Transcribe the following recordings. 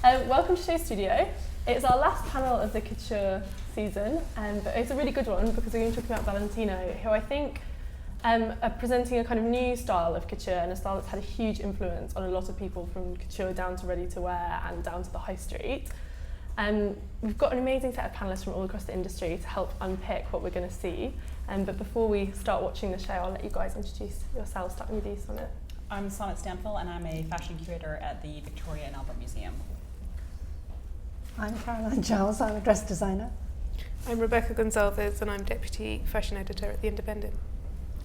Welcome to Show Studio. It's our last panel of the couture season, but it's a really good one because we're going to talk about Valentino, who I think are presenting a kind of new style of couture and a style that's had a huge influence on a lot of people from couture down to ready to wear and down to the high street. We've got an amazing set of panellists from all across the industry to help unpick what we're going to see. But before we start watching the show, I'll let you guys introduce yourselves, starting with you, Sonnet. I'm Sonnet Stanfill, and I'm a fashion curator at the Victoria and Albert Museum. I'm Caroline Charles, I'm a dress designer. I'm Rebecca Gonsalves, and I'm deputy fashion editor at The Independent.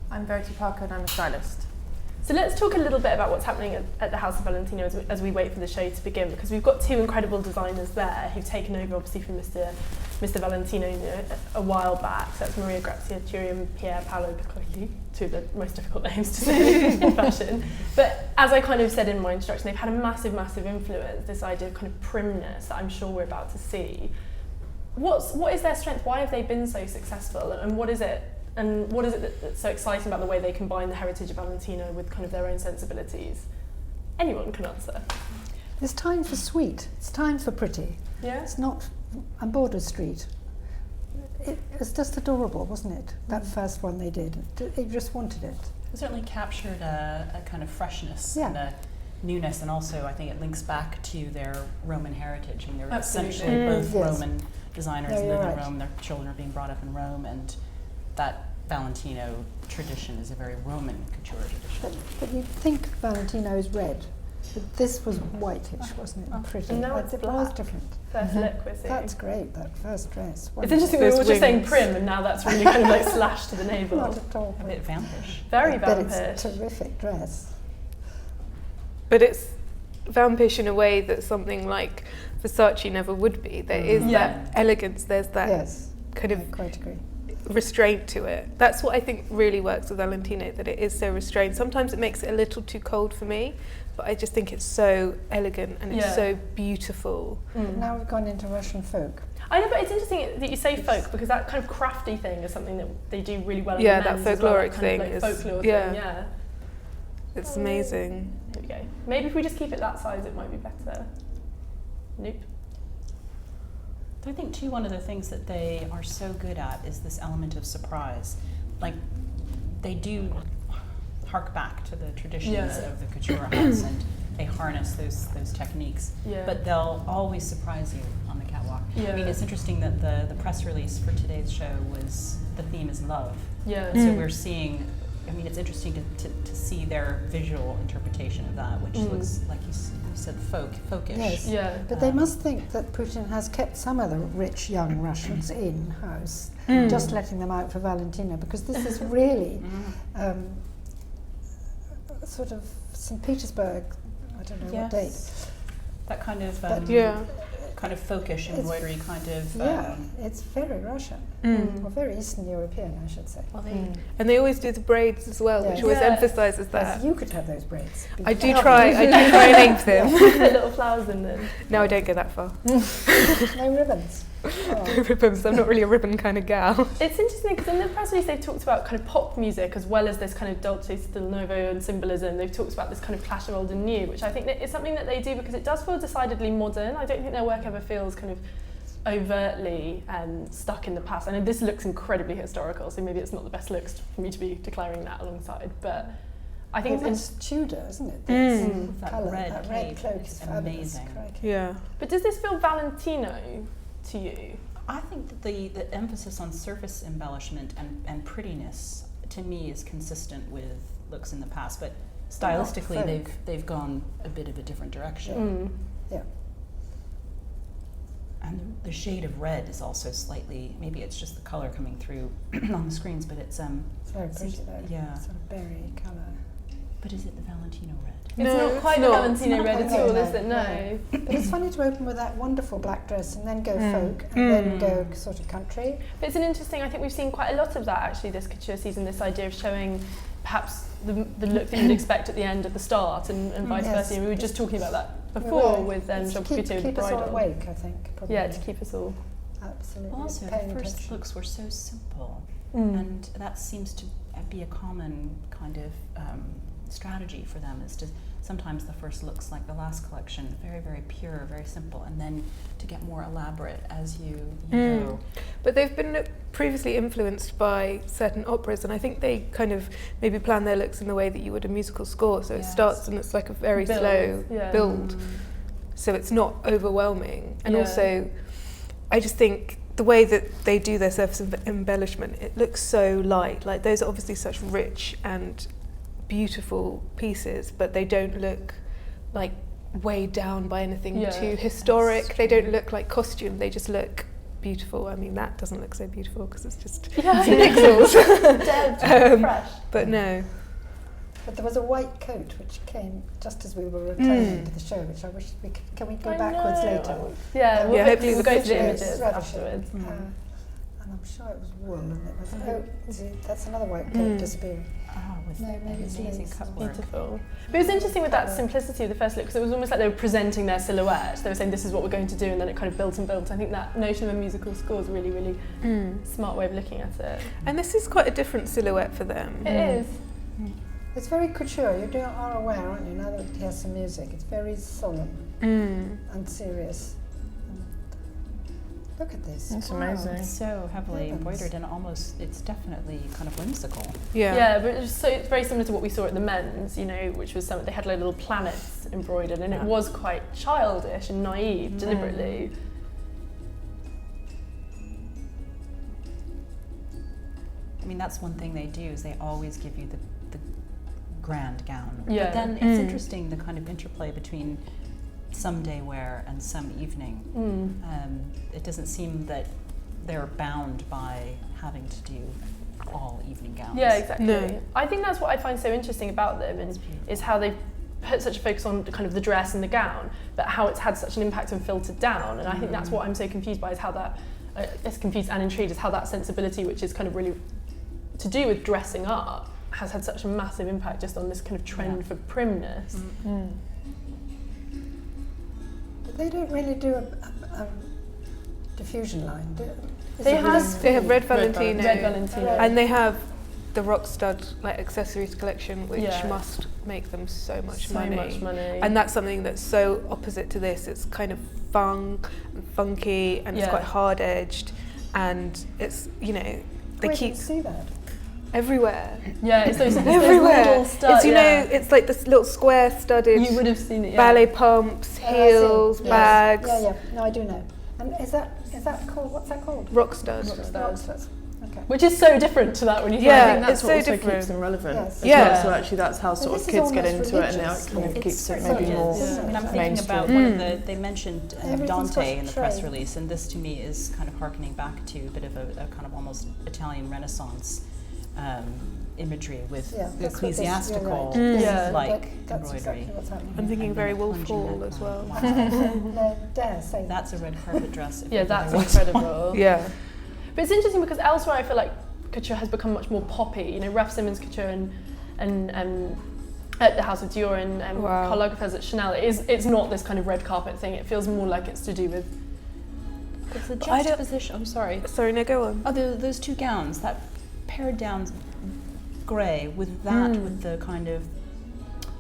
I'm Verity Parker, and I'm a stylist. So let's talk a little bit about what's happening at the House of Valentino as we wait for the show to begin, because we've got two incredible designers there who've taken over obviously from Mr. Valentino a while back. So that's Maria Grazia Chiuri and Pier Paolo Piccoli, two of the most difficult names to say in fashion. But as I kind of said in my introduction, they've had a massive, massive influence, this idea of kind of primness that I'm sure we're about to see. What is their strength? Why have they been so successful? And what is it that's so exciting about the way they combine the heritage of Valentino with kind of their own sensibilities? Anyone can answer. It's time for sweet, it's time for pretty. Yeah. It's not a border street. It was just adorable, wasn't it? That first one they did. They just wanted it. It certainly captured a kind of freshness Yeah. and a newness, and also I think it links back to their Roman heritage. I mean, they're Absolutely. essentially both Yes. Roman designers No, and you're live in right. Rome. Their children are being brought up in Rome, and that Valentino tradition is a very Roman couture tradition. But you'd think Valentino is red. But this was whitish, wasn't it? And pretty. And now it's it black. was different. First look we're seeing. That's great, that first dress. It's interesting, we were Those just saying wings. prim and now that's really kind of like slashed to the navel. Not at all. A bit vampish. Very But it's vampish. a terrific dress. But it's vampish in a way that something like Versace never would be. There is Yeah. that elegance, there's that Yes, kind I of quite agree. restraint to it. That's what I think really works with Valentino, that it is so restrained. Sometimes it makes it a little too cold for me, but I just think it's so elegant and it's Yeah. so beautiful. Now we've gone into Russian folk. I know, but it's interesting that you say folk because that kind of crafty thing is something that they do really well. Yeah, in that men's as well, folkloric kind thing of like is- folklore yeah. thing. Yeah. It's amazing. Here we go. Maybe if we just keep it that size, it might be better. Nope. I think too, one of the things that they are so good at is this element of surprise. Like, they do hark back to the traditions Yeah. of the couture house, and they harness those techniques. Yeah. But they'll always surprise you on the catwalk. Yeah. I mean, it's interesting that the press release for today's show was, the theme is love. Yeah. So we're seeing, I mean, it's interesting to see their visual interpretation of that, which looks, like you said, folkish. Yes. Yeah. But they must think that Putin has kept some of the rich young Russians in-house, just letting them out for Valentino, because this is really sort of St. Petersburg, I don't know what date. That kind of But- Yeah. kind of folkish embroidery, kind of Yeah, it's very Russian, or very Eastern European, I should say. well, they And they always do the braids as well, which Yes. always Yeah. emphasises that. Yes, you could have those braids. I do try and aim for them. Put little flowers in them. No, I don't go that far. No ribbons. Oh. Ribbons, I'm not really a ribbon kind of gal. It's interesting because in the press release they've talked about kind of pop music as well as this kind of dolce stil nuovo and symbolism. They've talked about this kind of clash of old and new, which I think that is something that they do because it does feel decidedly modern. I don't think their work ever feels kind of overtly stuck in the past. I know this looks incredibly historical, so maybe it's not the best looks for me to be declaring that alongside, but I think Well, it's that's Tudor, isn't it? This that colour, red that red cape cloak is is fabulous. amazing. Crikey. Yeah. But does this feel Valentino to you? I think that the emphasis on surface embellishment and prettiness, to me, is consistent with looks in the past, but stylistically folk. they've gone a bit of a different direction. Yeah. And the shade of red is also slightly, maybe it's just the color coming through on the screens, but it's It's very pretty seems- though. yeah. Sort of berry colour. But is it the Valentino red? It's No, not quite it's the not. Valentino It's not red quite at all, no, is it? No. But it's funny to open with that wonderful black dress and then go folk and then go sort of country. But it's an interesting, I think we've seen quite a lot of that actually this couture season, this idea of showing perhaps the look that you'd expect at the end at the start and vice Yes. versa. And we were just talking about that before with It's Jean to keep, Couture with the keep us all bridal. awake, I think. Probably. Yeah, to keep us all. Absolutely. Well, also, paying the first attention. looks were so simple, Mm. and that seems to be a common kind of strategy for them, is to sometimes the first looks like the last collection, very, very pure, very simple, and then to get more elaborate as you go. But they've been previously influenced by certain operas, and I think they kind of maybe plan their looks in the way that you would a musical score. So it starts and it's like a very slow build, so it's not overwhelming. And also, I just think the way that they do their surface embellishment, it looks so light. Like those are obviously such rich and beautiful pieces, but they don't look like weighed down by anything too historic. They don't look like costume, they just look beautiful. I mean, that doesn't look so beautiful because it's just pixels. Dead, fresh. But no. But there was a white coat which came just as we were returning to the show, which I wish we could. Can we go backwards later? Yeah, hopefully we'll go to the Yes, images rather afterwards. and I'm sure it was wool, and it was. See, that's another white coat disappearing. With No, maybe it's amazing lace. cut work. Beautiful. But it was interesting with that simplicity of the first look, because it was almost like they were presenting their silhouette. They were saying, this is what we're going to do, and then it kind of built and built. I think that notion of a musical score is a really, really smart way of looking at it. And this is quite a different silhouette for them. It is. It's very couture. You are aware, aren't you? Now that it has some music, it's very solemn and serious. Look at this. It's Wow. amazing. It's so heavily Heavens. embroidered, and almost, it's definitely kind of whimsical. Yeah, but it's very similar to what we saw at the men's, you know, which was they had like little planets embroidered, and it was quite childish and naive, deliberately. I mean, that's one thing they do, is they always give you the grand gown. Yeah. But then it's interesting, the kind of interplay between some day wear and some evening. It doesn't seem that they're bound by having to do all evening gowns. Yeah, exactly. No. I think that's what I find so interesting about them, and is how they put such a focus on kind of the dress and the gown, but how it's had such an impact and filtered down. And I think that's what I'm so confused by, is how that, confused and intrigued, is how that sensibility, which is kind of really to do with dressing up, has had such a massive impact just on this kind of trend for primness. But they don't really do a diffusion line, do They have Red Valentino, Red Valentino. and they have the rock stud like accessories collection, which Yeah. must make them so much So money. much money. And that's something that's so opposite to this. It's kind of funk and funky, and it's Yeah. quite hard edged, and it's, you know, they Where keep do you see that? everywhere. Yeah, it's those Everywhere. little studs. It's, you know, it's like this little square studded you would have seen it. Yeah. ballet pumps, Oh, I see. heels, Yes. bags, Yeah, yeah. No, I do know. And is that called? What's that called? rock stud. Rock stud. Rock studs. Okay. Which is so different to that when you Yeah, I think that's it's what so also different. keeps them relevant. Yes. As Yeah. well. So actually that's how sort This of is kids get almost into it, and now it religious. kind of It's keeps it so maybe more religious. I mean, I'm thinking mainstream. about one of the, they mentioned Everything's Dante got in the press trade. release, and this to me is kind of harkening back to a bit of a kind of almost Italian Renaissance imagery with Yeah, that's what this- ecclesiastical you're right. Yeah. like That's embroidery. exactly what's happening. I'm thinking And very then Wolf plunging Hall that as down. well. No, dare say that. That's a red carpet dress. if Yeah, you that's really incredible. Yeah. But it's interesting because elsewhere I feel like couture has become much more poppy. You know, Raf Simons couture and at the House of Dior and Wow. Karl Lagerfeld at Chanel, it's not this kind of red carpet thing. It feels more like it's to do with. It's the I don't- juxtaposition. I'm sorry. Sorry, no, go on. Oh, those two gowns, that pared down grey with that, with the kind of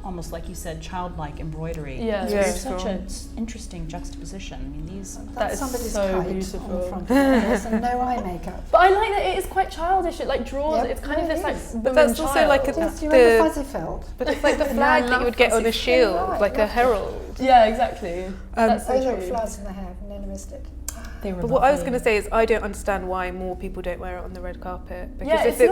almost like you said, childlike embroidery. Yeah. It's Yeah. such an interesting juxtaposition. I mean, these. That That's is somebody's so kite beautiful. on the front of the dress and no eye makeup. But I like that it is quite childish. It like draws. Yep. It's kind of Yeah, this it like is. woman that's also child. like a- Yes, do you remember The- Fuzzy Felt? But it's like the And flag I that you would get love on a Fuzzy shield, Felt. like a Right, herald. Yeah, exactly. That's so Oh, look, true. flowers in the hair, and then I missed it. They were But what I was lovely. going to say is I don't understand why more people don't wear it on the red carpet. Because Yeah,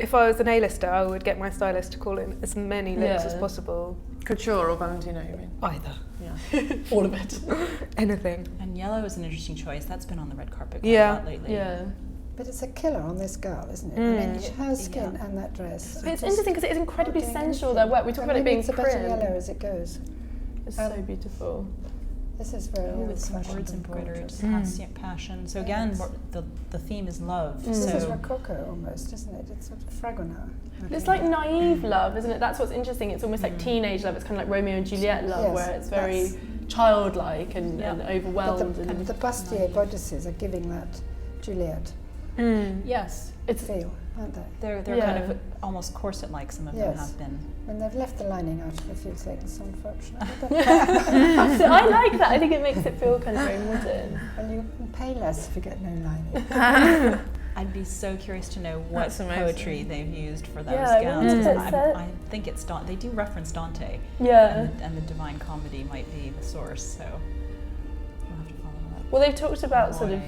if I was an A-lister, I would get my stylist to call in as many looks as Yeah. possible. Couture or Valentino, you mean? Either. Yeah. All of it. Anything. And yellow is an interesting choice. That's been on the red carpet quite Yeah. a lot lately. Yeah. But it's a killer on this girl, isn't it? I mean, her skin and that dress. But it's interesting because it is incredibly Not doing sensual. anything. Their work. We talk And about it maybe being it's a better prim. yellow as it goes. It's so beautiful. This is very Oh, with some old-fashioned words and embroidered, gorgeous. passion. So again, the theme is love. This is So Rococo almost, isn't it? It's sort of Fragonard. It's like naive love, isn't it? That's what's interesting. It's almost like teenage love. It's kind of like Romeo and Juliet love, Yes, where it's very that's- childlike and But overwhelmed. the, and the bustier bodices are giving that Juliet yes, it's feel. aren't they? They're kind of almost corset-like, some of them have been. And they've left the lining out of a few things, unfortunately. So I like that. I think it makes it feel kind of very modern. Well, you can pay less if you get no lining. I'd be so curious to know what poetry they've used for those Yeah, gowns. I think it's Dante. They do reference Dante. Yeah. And the Divine Comedy might be the source, so we'll have to follow that. Well, they've talked about sort of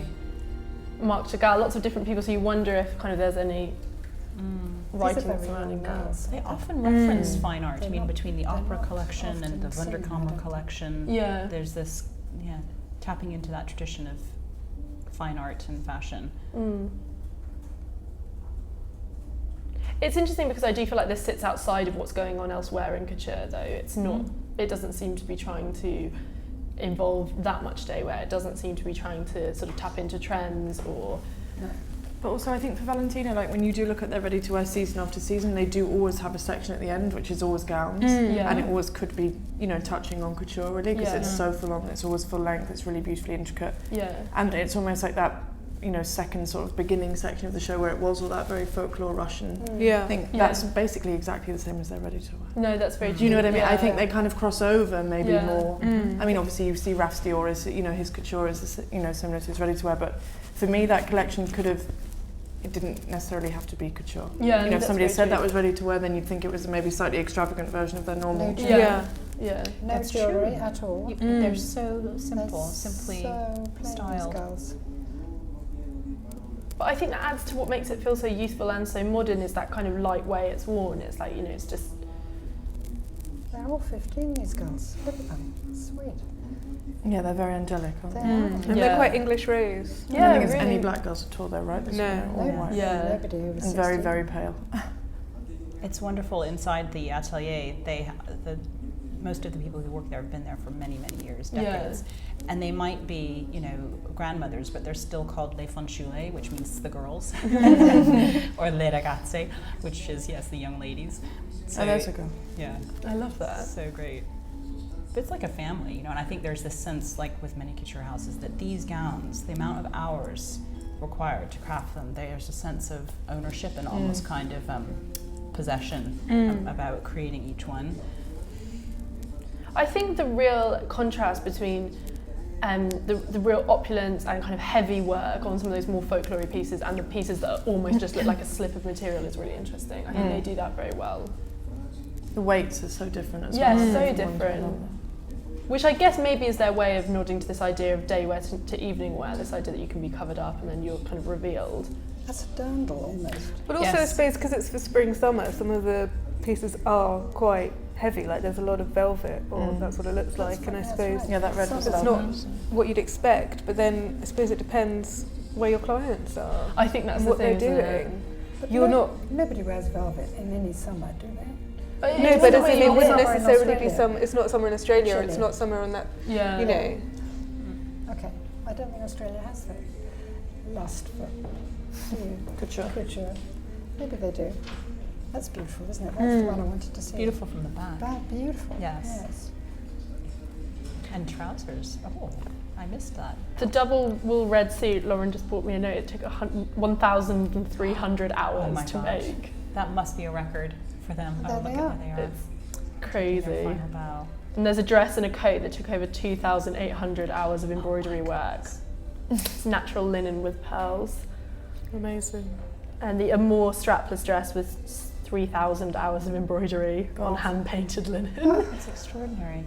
Marc Chagall, lots of different people, so you wonder if kind of there's any writing surrounding that. They often reference fine art. I mean, between the opera collection and the Wunderkammer collection, there's this tapping into that tradition of fine art and fashion. It's interesting because I do feel like this sits outside of what's going on elsewhere in couture, though. It's not. It doesn't seem to be trying to involve that much day wear. It doesn't seem to be trying to sort of tap into trends or. No. But also, I think for Valentino, like when you do look at their ready-to-wear season after season, they do always have a section at the end which is always gowns, and it always could be, touching on couture really, because it's so full on. It's always full length. It's really beautifully intricate. Yeah. And it's almost like that. Second sort of beginning section of the show where it was all that very folklore Russian. I think that's basically exactly the same as they're ready to wear. No, that's very true. Do you know what I mean? I think they kind of cross over maybe more. I mean, obviously you see Raf's Dior is, his couture is, similar to his ready to wear, but for me that collection it didn't necessarily have to be couture. Yeah, if somebody said that was ready to wear, then you'd think it was maybe a slightly extravagant version of their normal. No jewellery at all. They're so simple, simply styled. Girls. But I think that adds to what makes it feel so youthful and so modern is that kind of light way it's worn. It's like, it's just... They're all 15, these girls. Look at them. Sweet. Yeah, they're very angelic, aren't they? And they're quite English rose. I don't think it's any black girls at all though, right? No. White. Nobody over 60. And very, very pale. It's wonderful inside the atelier. Most of the people who work there have been there for many, many years, decades. And they might be, grandmothers, but they're still called les fanciulle, which means the girls, or le ragazze, which is, the young ladies. So, there's a girl. Yeah. I love that. So great. But it's like a family, and I think there's this sense, like with many couture houses, that these gowns, the amount of hours required to craft them, there's a sense of ownership and almost kind of possession about creating each one. I think the real contrast between the real opulence and kind of heavy work on some of those more folklore pieces and the pieces that almost just look like a slip of material is really interesting. I think they do that very well. The weights are so different as well. Yeah, so different. Which I guess maybe is their way of nodding to this idea of day wear to evening wear, this idea that you can be covered up and then you're kind of revealed. That's a dirndl almost. But also I suppose because it's for spring summer, some of the pieces are quite heavy, like there's a lot of velvet, or that's what it looks like, and I suppose that red it's not what you'd expect, but then I suppose it depends where your clients are. I think that's what the thing, they're doing. But nobody wears velvet in any summer, do they? No, but it wouldn't necessarily be it's not summer in Australia, or it's not summer on that, Okay, I don't think Australia has that lust for couture. Maybe they do. That's beautiful, isn't it? That's the one I wanted to see. Beautiful from the back. Beautiful. Yes. And trousers. Oh, I missed that. The double wool red suit, Lauren just brought me a note. It took 1,300 hours to make. That must be a record for them. There look at where they are. It's crazy. Bow. And there's a dress and a coat that took over 2,800 hours of embroidery work. It's natural linen with pearls. Amazing. And the Amour strapless dress with 3,000 hours of embroidery on hand-painted linen. That's extraordinary.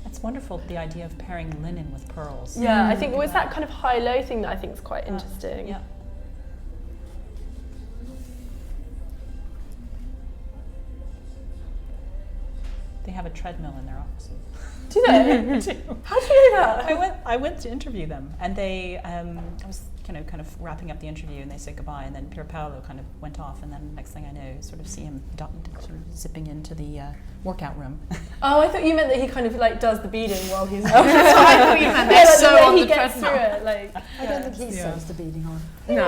It's wonderful, the idea of pairing linen with pearls. Yeah, I think it was that kind of high-low thing that I think is quite interesting. Yeah. They have a treadmill in their offices. Do they? How do you know that? I went to interview them, and they I was kind of wrapping up the interview, and they said goodbye, and then Pier Paolo kind of went off, and then next thing I know, sort of see him sort of zipping into the workout room. Oh, I thought you meant that he kind of does the beading while he's. That's what I thought you meant. They're so on he the gets treadmill. through it, I don't think he sews the beading on.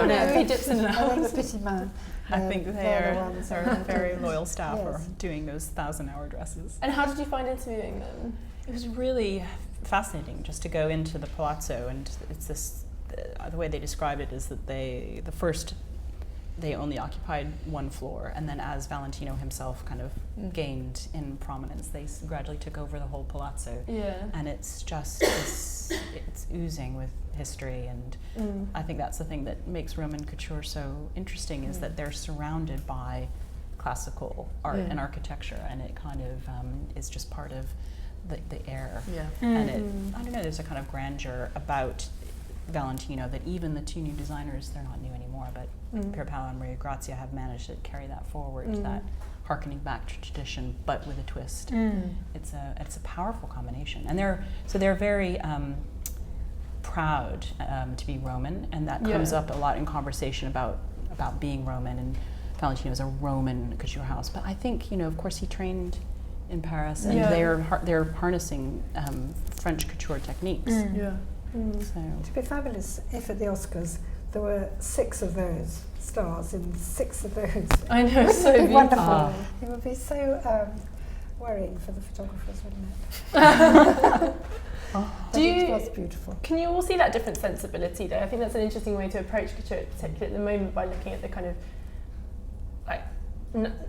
No, he dips in and out. I think the petit man. I think they're very loyal staff for doing those 1,000-hour dresses. And how did you find interviewing them? It was really fascinating just to go into the palazzo, and it's this. The way they describe it is that the first they only occupied one floor, and then as Valentino himself kind of gained in prominence, they gradually took over the whole palazzo. Yeah. And it's just it's oozing with history, and I think that's the thing that makes Roman couture so interesting, is that they're surrounded by classical art and architecture, and it kind of is just part of the air. Yeah. And it, I don't know, there's a kind of grandeur about Valentino that even the two new designers, they're not new anymore, but Pier Paolo and Maria Grazia have managed to carry that forward, that harkening back to tradition, but with a twist. It's a powerful combination, and they're very proud to be Roman, and that comes up a lot in conversation about being Roman, and Valentino is a Roman couture house. But I think, of course, he trained in Paris, and they're harnessing French couture techniques. Yeah. So It'd be fabulous if at the Oscars there were 6 of those stars in 6 of those. I know, it's so beautiful. Wonderful. It would be so worrying for the photographers, wouldn't it? It was beautiful. Can you all see that different sensibility though? I think that's an interesting way to approach couture, particularly at the moment, by looking at the kind of, like,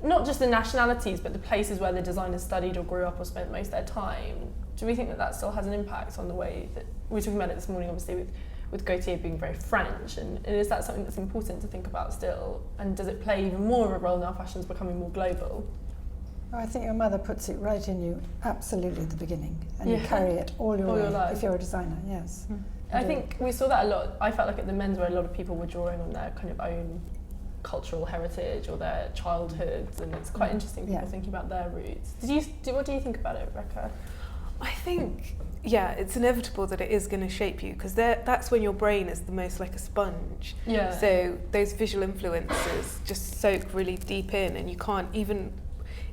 not just the nationalities, but the places where the designers studied or grew up or spent most of their time. Do we think that still has an impact on the way that, we were talking about it this morning, obviously, with Gautier being very French, and is that something that's important to think about still? And does it play even more of a role now fashion's becoming more global? Oh, I think your mother puts it right in you absolutely at the beginning, and you carry it all your life if you're a designer, yes. I think we saw that a lot. I felt like at the Menswear, a lot of people were drawing on their kind of own cultural heritage or their childhoods, and it's quite interesting people thinking about their roots. What do you think about it, Rebecca? I think, it's inevitable that it is going to shape you, because that's when your brain is the most like a sponge. Yeah. So those visual influences just soak really deep in, and you can't, even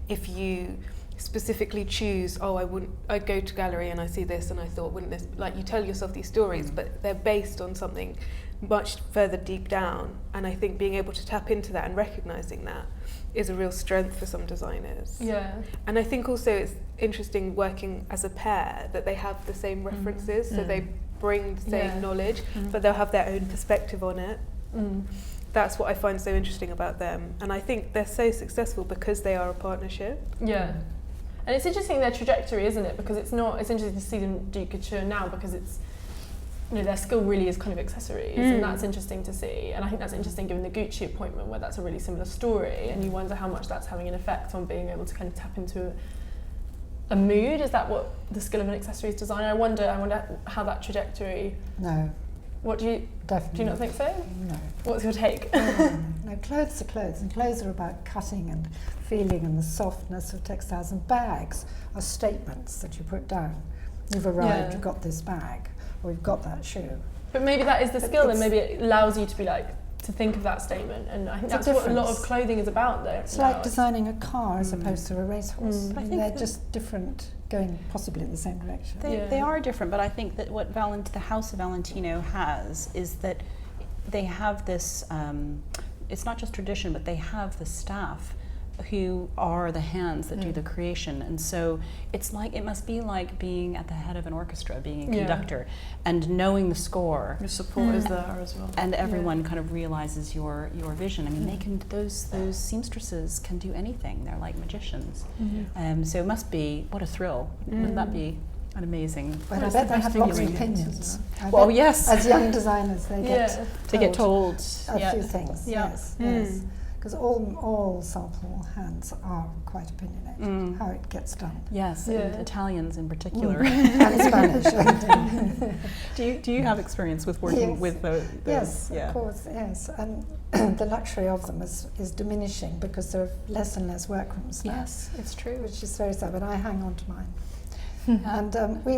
if you specifically choose, I'd go to gallery and I see this and I thought, wouldn't this, like, you tell yourself these stories, but they're based on something much further deep down, and I think being able to tap into that and recognizing that is a real strength for some designers. Yeah. And I think also it's interesting working as a pair, that they have the same references, so they bring the same knowledge, but they'll have their own perspective on it. That's what I find so interesting about them, and I think they're so successful because they are a partnership. Yeah. And it's interesting their trajectory, isn't it? Because it's interesting to see them do couture now, because it's, their skill really is kind of accessories, and that's interesting to see. And I think that's interesting given the Gucci appointment, where that's a really similar story, and you wonder how much that's having an effect on being able to kind of tap into a mood. Is that what the skill of an accessories designer? I wonder how that trajectory. No. What do you Definitely. do you not think so? No. What's your take? No, clothes are clothes, and clothes are about cutting and feeling and the softness of textiles, and bags are statements that you put down. You've arrived, you've got this bag, or you've got that shoe. But maybe that is the skill, and maybe it allows you to be like, to think of that statement, and I think that's what a lot of clothing is about though. It's like designing a car as opposed to a racehorse. I mean, they're just different, going possibly in the same direction. They are different, but I think that what the House of Valentino has is that they have this, it's not just tradition, but they have the staff who are the hands that do the creation, and so it must be like being at the head of an orchestra, being a conductor, and knowing the score. Your support is there as well, and everyone kind of realizes your vision. I mean, they can those seamstresses can do anything. They're like magicians. So it must be, what a thrill! Wouldn't that be an amazing? But I bet they have lots of opinions. Well, yes, as young designers, they get told a few things. Yes. Because all sample hands are quite opinionated, how it gets done. Yes, and Italians in particular. And Spanish. Do you have experience with working with those? Yes, of course, yes. And the luxury of them is diminishing because there are less and less workrooms now. Yes, it's true. Which is very sad, but I hang on to mine. And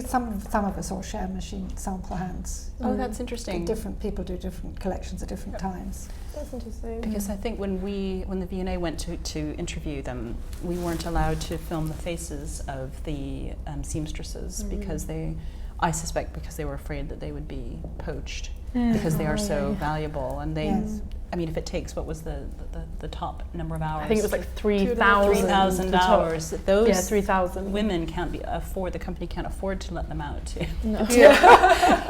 some of us all share machine sample hands. Oh, that's interesting. Different people do different collections at different times. That's interesting. Because I think when the V&A went to interview them, we weren't allowed to film the faces of the seamstresses because I suspect because they were afraid that they would be poached because they are so valuable, and I mean, if it takes, what was the top number of hours? I think it was like 3,000. 3,000 hours. Those 3,000. women the company can't afford to let them out to. No.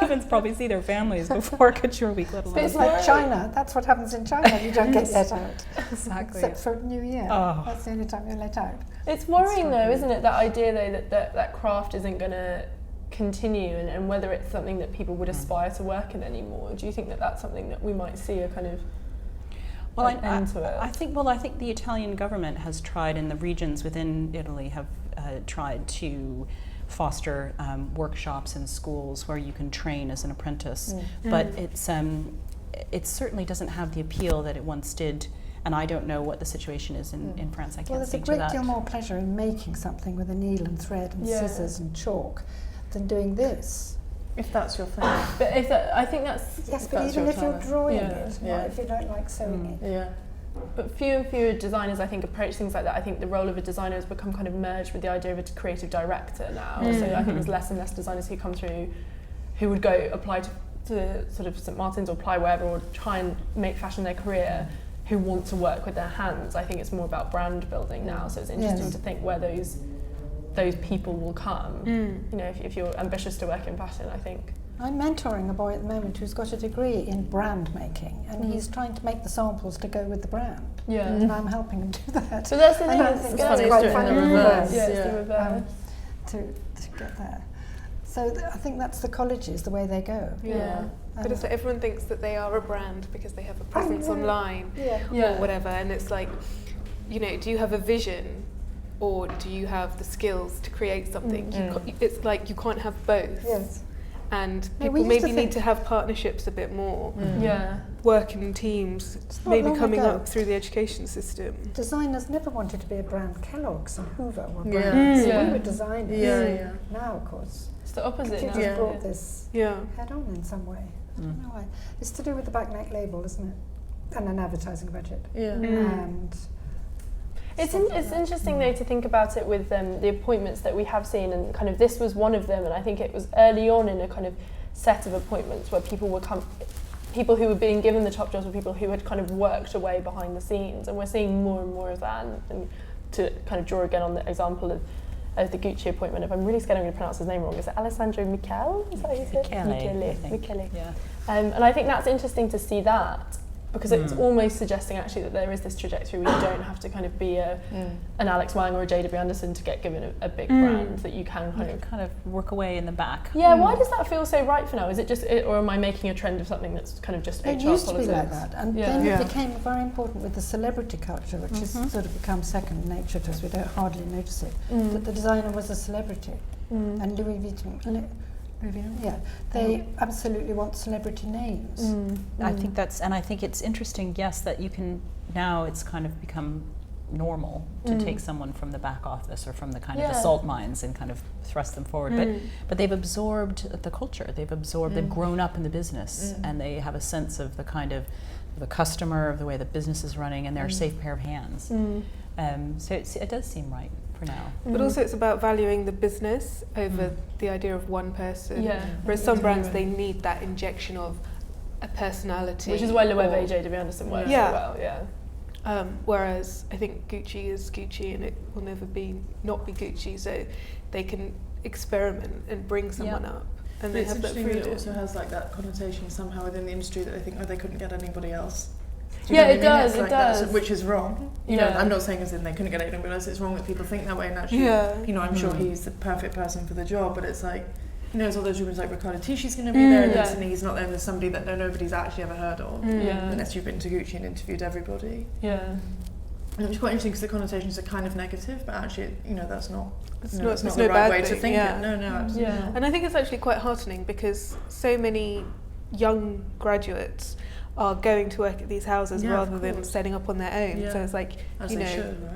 Even probably see their families before Couture Week, let alone. It's like China. That's what happens in China. You don't get let out. Exactly. Except for New Year. Oh. That's the only time you're let out. It's worrying though, isn't it? That idea though that craft isn't going to continue, and whether it's something that people would aspire to work in anymore. Do you think that that's something that we might see a kind of end to it? I think the Italian government has tried, and the regions within Italy have tried to foster workshops in schools where you can train as an apprentice. But it certainly doesn't have the appeal that it once did. And I don't know what the situation is in France. I can't speak to that. Well, there's a great deal more pleasure in making something with a needle and thread and scissors and chalk than doing this. If that's your thing. But I think that's... Yes, but even if you're drawing it, Yeah. if you don't like sewing it. Yeah. But fewer and fewer designers, I think, approach things like that. I think the role of a designer has become kind of merged with the idea of a creative director now. So I think there's less and less designers who come through who would go apply to sort of St. Martin's or apply wherever or try and make fashion their career, who want to work with their hands. I think it's more about brand building now. So it's interesting to think where those people will come. You know, if you're ambitious to work in fashion, I think. I'm mentoring a boy at the moment who's got a degree in brand making, and he's trying to make the samples to go with the brand. Yeah. And I'm helping him do that. So that's the thing. It's quite fun in reverse. Yeah, it's the reverse. To get there. So I think that's the colleges, the way they go. Yeah. But it's like everyone thinks that they are a brand because they have a presence online or whatever, and it's like, you know, do you have a vision or do you have the skills to create something? It's like you can't have both. Yes. And people maybe need to have partnerships a bit more. Yeah. Work in teams, maybe coming up through the education system. Designers never wanted to be a brand. Kellogg's and Hoover were brands. We were designers. Yeah. Now, of course, It's the opposite you now. just brought this Yeah. head on in some way. I don't know why. It's to do with the back neck label, isn't it? And an advertising budget. Yeah. And It's interesting though to think about it with the appointments that we have seen, and kind of this was one of them, and I think it was early on in a kind of set of appointments where people who were being given the top jobs were people who had kind of worked away behind the scenes, and we're seeing more and more of that. And to kind of draw again on the example of the Gucci appointment, if I'm really scared I'm going to pronounce his name wrong, is it Alessandro Michele? Is that how you say it? Michele. Yeah. And I think that's interesting to see that, because it's almost suggesting actually that there is this trajectory where you don't have to kind of be an Alex Wang or a JW Anderson to get given a big brand, that you can kind of work away in the back. Yeah, why does that feel so right for now? Is it just, or am I making a trend of something that's kind of just HR it used politics? to be like that, and then it became very important with the celebrity culture, which has sort of become second nature to us. We don't hardly notice it. That the designer was a celebrity, and Louis Vuitton. They absolutely want celebrity names. I think I think it's interesting, yes, that you can, now it's kind of become normal to take someone from the back office or from the kind of the salt mines and kind of thrust them forward. But they've absorbed the culture, they've grown up in the business, and they have a sense of the kind of the customer, of the way the business is running, and they're a safe pair of hands. So it does seem right for now. But also it's about valuing the business over the idea of one person. Whereas some brands, they need that injection of a personality. Which is why Loewe JW Anderson works so well, Whereas I think Gucci is Gucci and it will never not be Gucci, so they can experiment and bring someone up. And they have that freedom. It also has like that connotation somehow within the industry that they think, they couldn't get anybody else. It does. Which is wrong. You know, I'm not saying as in they couldn't get anybody else. It's wrong that people think that way. And actually, you know, I'm sure he's the perfect person for the job. But it's like, you know, there's all those rumors like Riccardo Tisci's going to be there, and then suddenly he's not there. And there's somebody that nobody's actually ever heard of, unless you've been to Gucci and interviewed everybody. And it's quite interesting because the connotations are kind of negative, but actually, you know, that's not. It's not the right way to think it. No, absolutely not. And I think it's actually quite heartening because so many young graduates are going to work at these houses rather than setting up on their own. So it's like,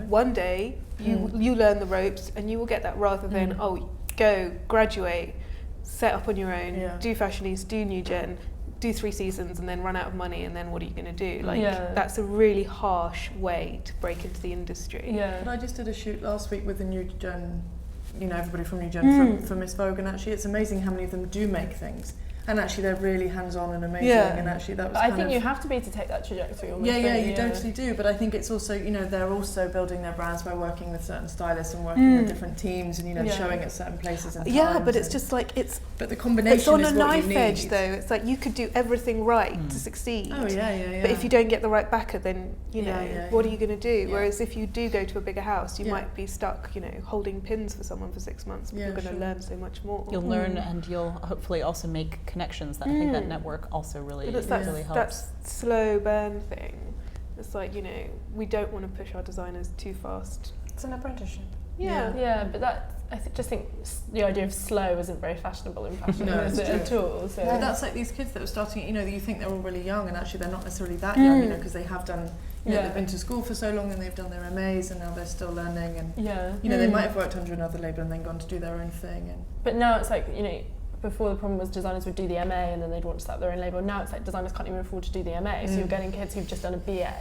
one day you learn the ropes and you will get that, rather than go graduate, set up on your own, do Fashion East, do New Gen, do 3 seasons and then run out of money, and then what are you going to do? That's a really harsh way to break into the industry. But I just did a shoot last week with the New Gen, you know, everybody from New Gen for Miss Vogue, and actually it's amazing how many of them do make things. And actually they're really hands-on and amazing, and actually that was I think you have to be to take that trajectory almost. You totally do, but I think it's also, you know, they're also building their brands by working with certain stylists and working with different teams and, you know, showing at certain places and times. Yeah, but it's just like but the combination it's on is a what knife you need. edge though. It's like you could do everything right to succeed. Oh yeah. But if you don't get the right backer, then you know what are you going to do? Yeah. Whereas if you do go to a bigger house, you might be stuck, you know, holding pins for someone for 6 months. But you're going to learn so much more. You'll learn, and you'll hopefully also make connections. That I think that network also really really helps. That slow burn thing. It's like, you know, we don't want to push our designers too fast. It's an apprenticeship. Yeah, but that just think the idea of slow isn't very fashionable in fashion, is it at all? So but that's like these kids that are starting, you know, you think they're all really young, and actually they're not necessarily that young, you know, because they have done, you know, they've been to school for so long and they've done their MAs and now they're still learning, and you know, they might have worked under another label and then gone to do their own thing. And but now it's like, you know, before the problem was designers would do the MA and then they'd want to start their own label. Now it's like designers can't even afford to do the MA, so you're getting kids who've just done a BA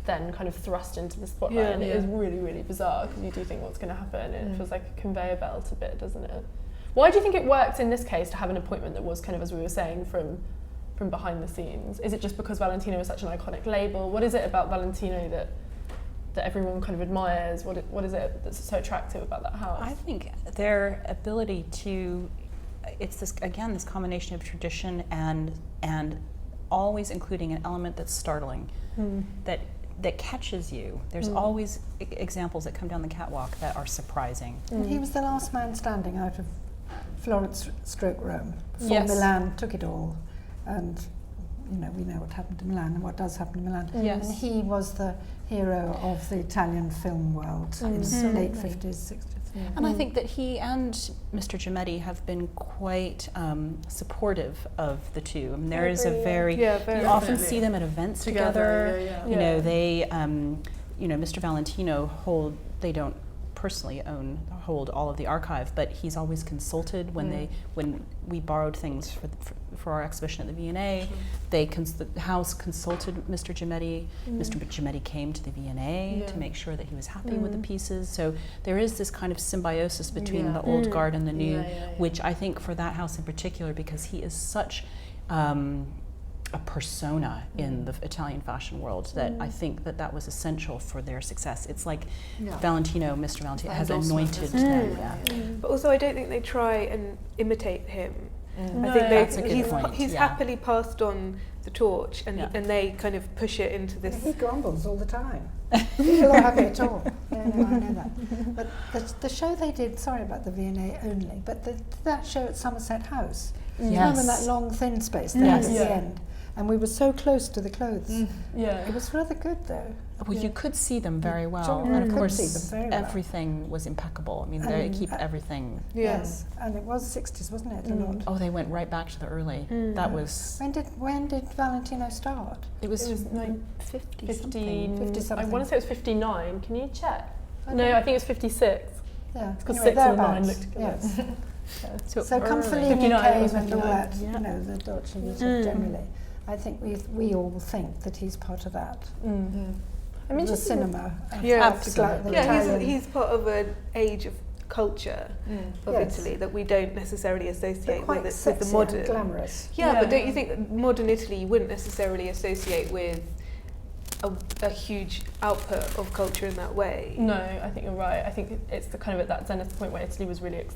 then kind of thrust into the spotlight, and it is really, really bizarre because you do think what's going to happen. It feels like a conveyor belt a bit, doesn't it? Why do you think it worked in this case to have an appointment that was kind of, as we were saying, from behind the scenes? Is it just because Valentino is such an iconic label? What is it about Valentino that everyone kind of admires? What is it that's so attractive about that house? I think their ability to, it's this combination of tradition and always including an element that's startling, that catches you. There's always examples that come down the catwalk that are surprising. And he was the last man standing out of Florence stroke Rome before Milan took it all, and you know, we know what happened to Milan and what does happen to Milan. Yes. And he was the hero of the Italian film world in the late 50s, 60s. And I think that he and Mr. Giametti have been quite supportive of the two. I mean, there is a very, you often see them at events together. You know, they, you know, Mr. Valentino they don't personally hold all of the archive, but he's always consulted when we borrowed things for our exhibition at the V&A. The house consulted Mr. Giametti. Mr. Giametti came to the V&A to make sure that he was happy with the pieces. So there is this kind of symbiosis between the old guard and the new, which I think for that house in particular, because he is such a persona in the Italian fashion world, that I think that was essential for their success. It's like Valentino, Mr. Valentino has anointed them. But also I don't think they try and imitate him. No, I think he's happily passed on the torch, and they kind of push it into this. He grumbles all the time. He's not happy at all. No, I know that. But the show they did, sorry about the V&A only, but that show at Somerset House, remember that long thin space they had at the end? And we were so close to the clothes. It was rather good though. Well, you could see them very well, and of course everything was impeccable. I mean, they keep everything. Yes, and it was 60s, wasn't it? Oh, they went right back to the early. That was. When did Valentino start? It was like 50 something. I want to say it was 59. Can you check? No, I think it was 56. Yeah, because 6 and 9 looked together. Yes. So come Fellini came and all that, you know, the Dolce Vita generally. I think we all think that he's part of that. I mean, the cinema. Absolutely. He's part of an age of culture of Italy that we don't necessarily associate with the modern. And glamorous. But don't you think that modern Italy you wouldn't necessarily associate with a huge output of culture in that way? No, I think you're right. I think it's the kind of at that zenith point where Italy was really,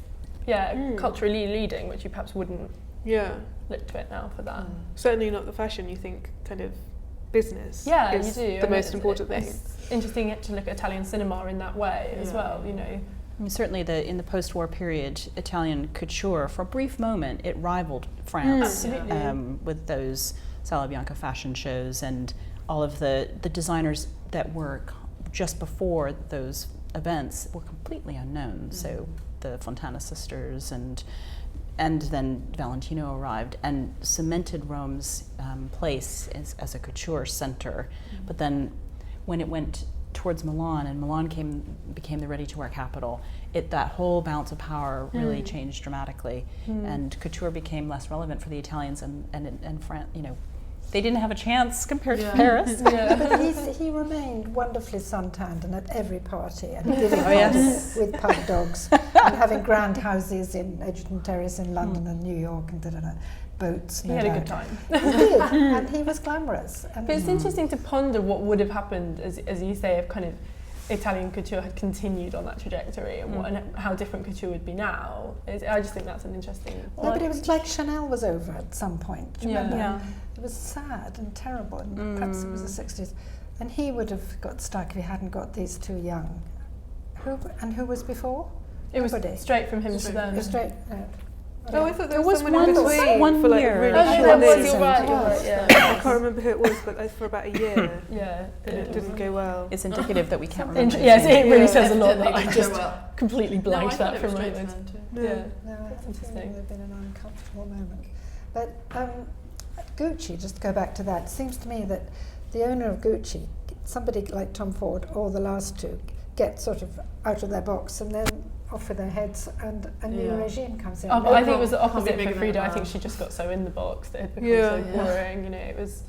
culturally leading, which you perhaps wouldn't look to it now for that. Certainly not the fashion. You think kind of business. Yeah, is you do. The most important thing. It's interesting to look at Italian cinema in that way as well. You know. I mean, certainly in the post-war period, Italian couture, for a brief moment, it rivaled France with those Sala Bianca fashion shows, and all of the designers that were just before those events were completely unknown. So the Fontana sisters and then Valentino arrived and cemented Rome's place as a couture center. But then when it went towards Milan, and Milan became the ready-to-wear capital, that whole balance of power really changed dramatically, and couture became less relevant for the Italians, and France, you know, they didn't have a chance compared to Paris. But he remained wonderfully suntanned and at every party, and giving parties with pug dogs and having grand houses in Edgerton Terrace in London and New York and boats. He had a good time. He did, and he was glamorous. But it's interesting to ponder what would have happened, as you say, if kind of Italian couture had continued on that trajectory, and, and how different couture would be now. I just think that's an interesting... No, but it was like Chanel was over at some point. Do you remember? Yeah. It was sad and terrible, and perhaps it was the 60s. And he would have got stuck if he hadn't got these two young. Who was before? It was straight from him to them. It was straight... Oh, I thought there was someone in between one for like year. really Oh, short no, days. you're right, yeah. I can't remember who it was, but for about a year. Yeah. It didn't go well. It's indicative that we can't remember. Yes, it really says a lot Definitely that I didn't just go well. completely blanked that from my head. head. No, Yeah. I think Interesting. it would have been an uncomfortable moment. But Gucci, just to go back to that, it seems to me that the owner of Gucci, somebody like Tom Ford or the last two, get sort of out of their box and then off with their heads, and a new regime comes in. Oh, but I think it was the opposite Probably for bigger Frida. than I think she just got so in the box that it became Yeah. so boring. You know, it was,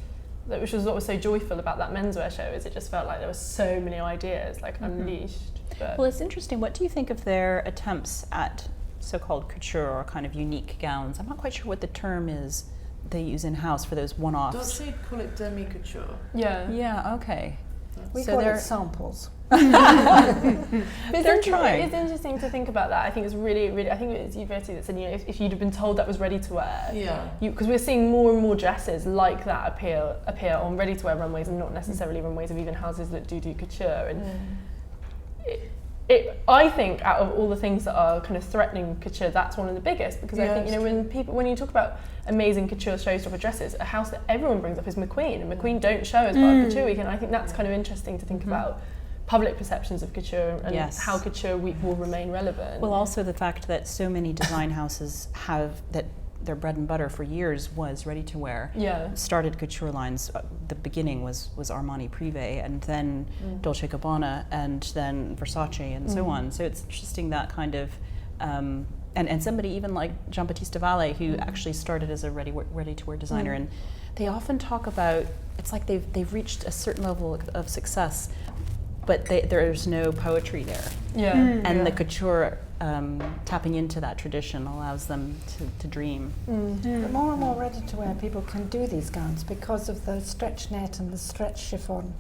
which was what was so joyful about that menswear show, is it just felt like there were so many ideas like unleashed. But Well, it's interesting. What do you think of their attempts at so-called couture or kind of unique gowns? I'm not quite sure what the term is they use in-house for those one-offs. Dolce call it demi-couture. yeah. Yeah, okay. we so call they're- it samples. But They're trying. It's interesting to think about that. I think it's really, really. I think it's you, Verity, that said, you know, if you'd have been told that was ready to wear, Yeah. because we're seeing more and more dresses like that appear on ready to wear runways, and not necessarily runways of even houses that do couture. And I think out of all the things that are kind of threatening couture, that's one of the biggest, because I think, you know, when you talk about amazing couture showstopper dresses, a house that everyone brings up is McQueen, and McQueen don't show as part of Couture Week, and I think that's kind of interesting to think about public perceptions of couture and how Couture Week will remain relevant. Well, also the fact that so many design houses have that their bread and butter for years was ready to wear. Yeah. Started couture lines. The beginning was Armani Privé, and then Dolce & Gabbana, and then Versace, and so on. So it's interesting that kind of, and somebody even like Giambattista Valle, who actually started as a ready to wear designer, and they often talk about, it's like they've reached a certain level of success, but there's no poetry there. Yeah. And the couture tapping into that tradition allows them to dream. But more and more ready-to-wear people can do these gowns because of the stretch net and the stretch chiffon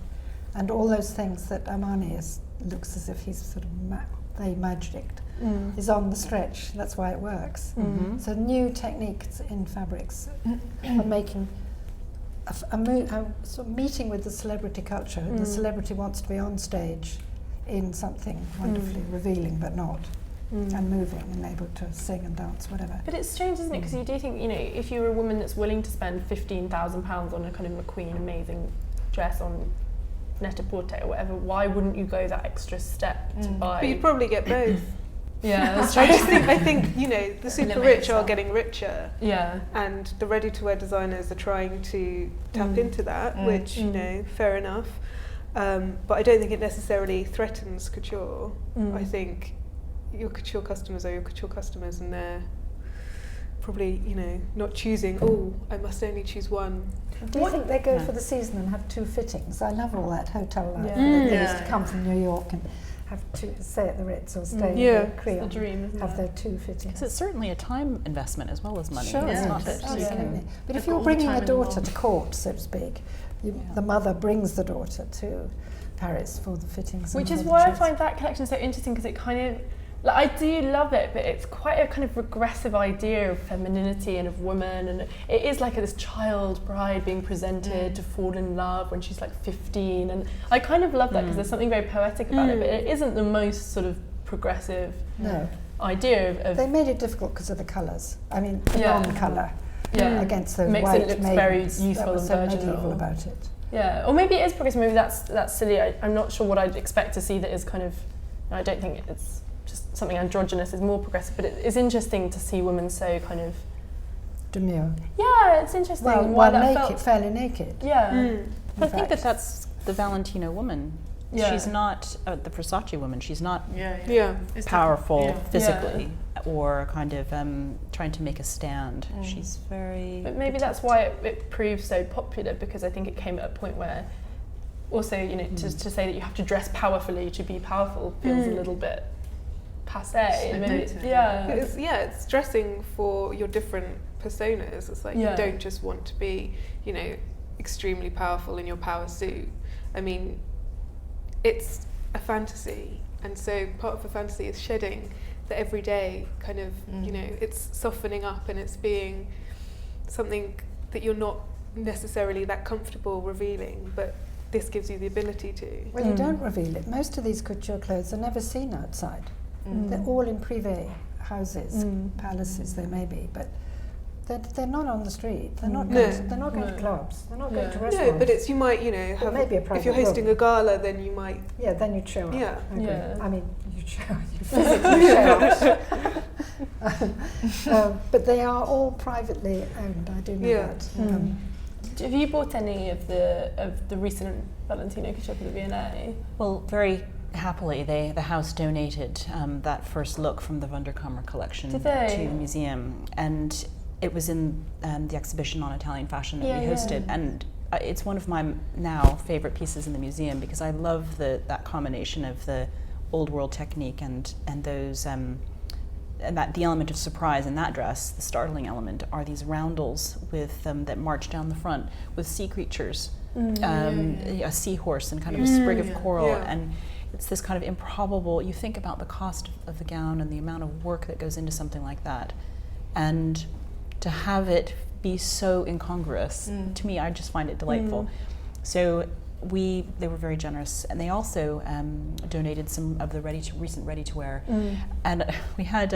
and all those things that Armani looks as if he's sort of they magicked. Is on the stretch. That's why it works. So new techniques in fabrics are making a sort of meeting with the celebrity culture. The celebrity wants to be on stage in something wonderfully revealing, but not. And moving and able to sing and dance, whatever. But it's strange, isn't it? Because you do think, you know, if you're a woman that's willing to spend £15,000 on a kind of McQueen amazing dress on Net-a-Porter or whatever, why wouldn't you go that extra step to buy? But you'd probably get both. Yeah, that's I think you know, the super rich are getting richer, yeah. and the ready-to-wear designers are trying to tap into that, which you know, fair enough. But I don't think it necessarily threatens couture. I think your couture customers are your couture customers, and they're probably, you know, not choosing, oh, I must only choose one. Do you think they go for the season and have two fittings? I love all that hotel life. Yeah. They used to come from New York and have to stay at the Ritz or stay Yeah. at the Creole. It's the dream, isn't have it? their two fittings. Because it's certainly a time investment as well as money. Sure, It's yes, not that you absolutely. can- But They've if got you're all the bringing time a daughter involved. to court, so to speak, the mother brings the daughter to Paris for the fittings. Which and is for the why I trips. find that collection so interesting, because it kind of, like, I do love it, but it's quite a kind of regressive idea of femininity and of woman, and it is like this child bride being presented to fall in love when she's like 15, and I kind of love that because there's something very poetic about it, but it isn't the most sort of progressive idea of They made it difficult because of the colours. I mean, the Yeah. non-colour yeah. against those Makes white it look very maidens. youthful that was and so virginal. medieval about it. Yeah, or maybe it is progressive. Maybe that's silly. I'm not sure what I'd expect to see that is kind of. I don't think it's just something androgynous is more progressive, but it is interesting to see women so kind of. Demure. Yeah, it's interesting. Well, why that naked, felt. fairly naked. Yeah. But I think fact. that's the Valentino woman. Yeah. She's not the Versace woman. She's not Yeah. It's powerful different. physically or kind of trying to make a stand. She's very... But maybe that's why it proved so popular, because I think it came at a point where, also, you know, to say that you have to dress powerfully to be powerful feels a little bit passé. Maybe, It's dressing for your different personas. It's like you don't just want to be, you know, extremely powerful in your power suit. I mean, it's a fantasy, and so part of the fantasy is shedding the everyday kind of, you know, it's softening up and it's being something that you're not necessarily that comfortable revealing, but this gives you the ability to. Well, you don't reveal it. Most of these couture clothes are never seen outside. They're all in privé houses, palaces they may be, but they're not on the street. They're not going to clubs. They're not going to restaurants. No, but it's, you might, you know, have, maybe a private if you're hosting a gala, then you might. Yeah, then you'd show up. Yeah. I mean, you physically show up. But they are all privately owned. I do know that. Have you bought any of the recent Valentino couture for the V&A? Well, very happily, the house donated that first look from the Wunderkammer collection to the museum, and it was in the exhibition on Italian fashion that we hosted, and it's one of my now favorite pieces in the museum because I love that combination of the old world technique and those and that the element of surprise in that dress, the startling element, are these roundels with that march down the front with sea creatures, a seahorse and kind of a sprig of coral, and it's this kind of improbable. You think about the cost of the gown and the amount of work that goes into something like that, and to have it be so incongruous, to me, I just find it delightful. So they were very generous, and they also donated some of the recent ready-to-wear. And we had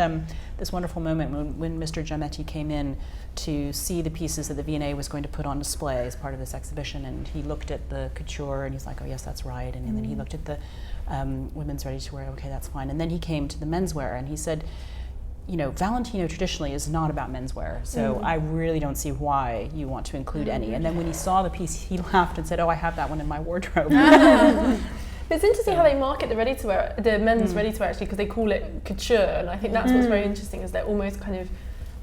this wonderful moment when Mr. Giametti came in to see the pieces that the V&A was going to put on display as part of this exhibition, and he looked at the couture and he's like, oh yes, that's right, and then he looked at the women's ready-to-wear, okay, that's fine, and then he came to the menswear and he said, you know, Valentino traditionally is not about menswear, so I really don't see why you want to include any. And then when he saw the piece, he laughed and said, oh, I have that one in my wardrobe. It's interesting how they market the ready-to-wear, the men's ready-to-wear, actually, because they call it couture, and I think that's what's very interesting, is they're almost kind of,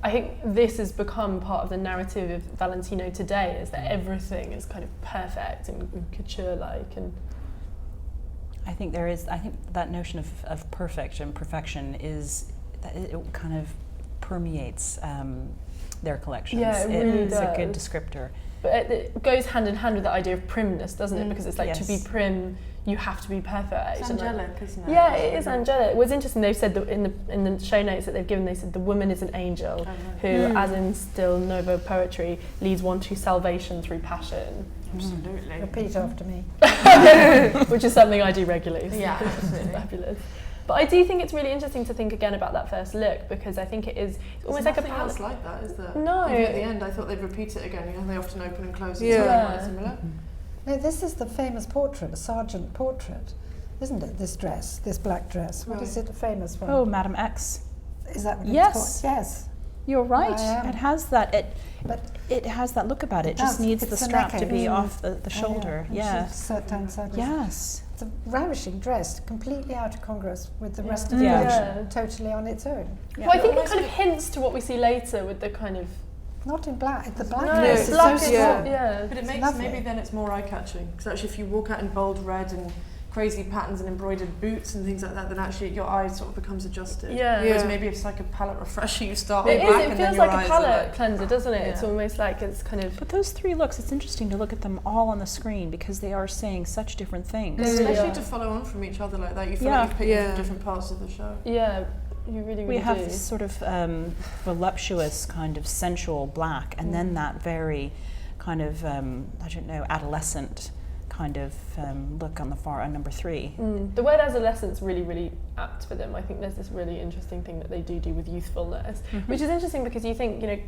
I think this has become part of the narrative of Valentino today, is that everything is kind of perfect and couture-like. And I think that notion of perfect and perfection is, that it kind of permeates their collections. Yeah, it really does. It's a good descriptor. But it goes hand in hand with the idea of primness, doesn't it? Because it's like, to be prim, you have to be perfect. It's angelic, isn't it? Yeah, it is angelic. It was interesting, they've said that in the show notes that they've given, they said the woman is an angel who, as in still Novo poetry, leads one to salvation through passion. Absolutely. Repeat after me. Which is something I do regularly. So yeah, it's fabulous. But I do think it's really interesting to think again about that first look, because I think it is almost like a nothing else like that, is there? No. Even at the end, I thought they'd repeat it again. You know, they often open and close. Yeah. Similar. No, this is the famous portrait, a sergeant portrait, isn't it? This dress, this black dress. What is it famous for? Oh, Madame X. Is that what Yes. it's called? Yes. You're right. I am. It has that. But it has that look about it. It just needs the strap to be off the shoulder. Yeah. Down sideways. Yes. It's a ravishing dress, completely out of congruous with the rest of the collection, totally on its own. Yeah. Well, I think it kind of hints to what we see later with the kind of... Not in black. The black No, dress is black so is strong. But it makes, maybe then it's more eye-catching. Because actually if you walk out in bold red and crazy patterns and embroidered boots and things like that, then actually your eye sort of becomes adjusted. Whereas maybe if it's like a palette refresher, you start on black and it then feels your like eyes a palette cleanser, doesn't it? Yeah. It's almost like it's kind of... But those three looks, it's interesting to look at them all on the screen because they are saying such different things. Especially to follow on from each other like that. You feel like you've picked them from different parts of the show. Yeah, you really, really we have do. this sort of voluptuous kind of sensual black, and then that very kind of, I don't know, adolescent kind of look on the far on number 3. The word adolescence really, really apt for them. I think there's this really interesting thing that they do with youthfulness, which is interesting because you think, you know,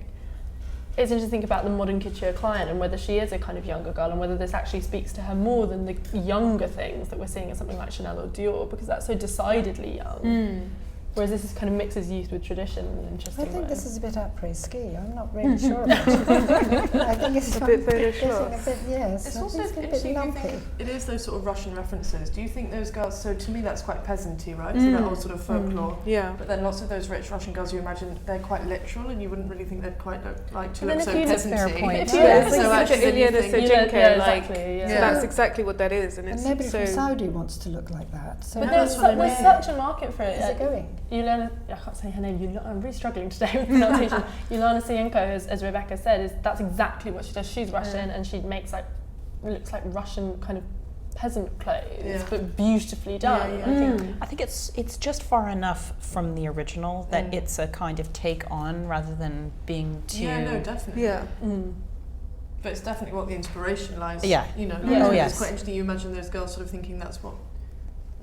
it's interesting to think about the modern couture client and whether she is a kind of younger girl and whether this actually speaks to her more than the younger things that we're seeing in something like Chanel or Dior, because that's so decidedly young. Whereas this is kind of mixes youth with tradition in an interesting way. I think this is a bit après-ski. I'm not really sure about it. I think it's a bit British. Yes. It's also interesting. Do you think it is those sort of Russian references? Do you think those girls? So to me, that's quite peasanty, right? So that old sort of folklore. Yeah. But then lots of those rich Russian girls, you imagine they're quite literal, and you wouldn't really think they'd quite like to look so peasanty. Fair point. So actually, Ilyana Sojinko, so that's exactly what that is, and it's nobody so from Saudi wants to look like that. So but there's such a market for it. Is it going? I can't say her name, I'm really struggling today with pronunciation. Yulana Sienko, as Rebecca said, that's exactly what she does. She's Russian and she makes looks like Russian kind of peasant clothes, but beautifully done. I think it's just far enough from the original that it's a kind of take on rather than being too... Yeah, no, definitely. Yeah. But it's definitely what the inspiration lies. Yeah. You know, it's quite interesting. You imagine those girls sort of thinking that's what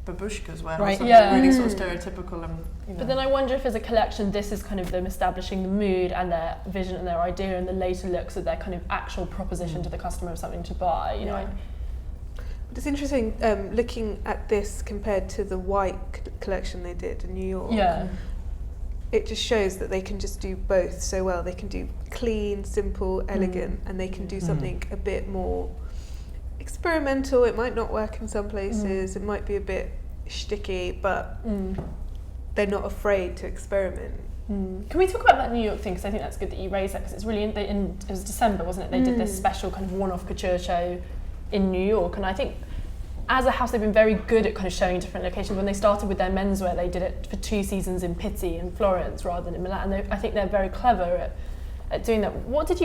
babushkas wear, right? Or something really sort of stereotypical. And, But then I wonder if as a collection, this is kind of them establishing the mood and their vision and their idea, and the later looks are their kind of actual proposition to the customer of something to buy. You know. But it's interesting looking at this compared to the white collection they did in New York. Yeah. It just shows that they can just do both so well. They can do clean, simple, elegant, and they can do something a bit more experimental. It might not work in some places. It might be a bit shticky, but they're not afraid to experiment. Can we talk about that New York thing? Because I think that's good that you raised that, because it's really it was December, wasn't it? They did this special kind of one-off couture show in New York, and I think as a house they've been very good at kind of showing different locations. When they started with their menswear, they did it for 2 seasons in Pitti and Florence rather than in Milan, and I think they're very clever at doing that. What did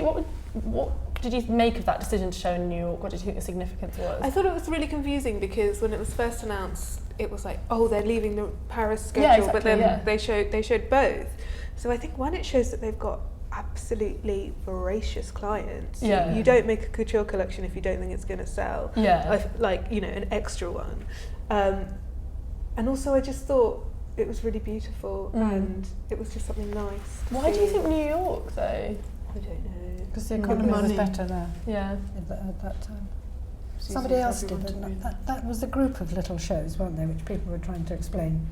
you make of that decision to show in New York? What did you think the significance was? I thought it was really confusing because when it was first announced, it was like, oh, they're leaving the Paris schedule, exactly, but then they showed both. So I think one, it shows that they've got absolutely voracious clients. You don't make a couture collection if you don't think it's going to sell. Like, you know, an extra one. And also I just thought it was really beautiful and it was just something nice. Why do you think New York though? I don't know. Because the economy was better there at that time. Somebody else did it. That was a group of little shows, weren't they, which people were trying to explain.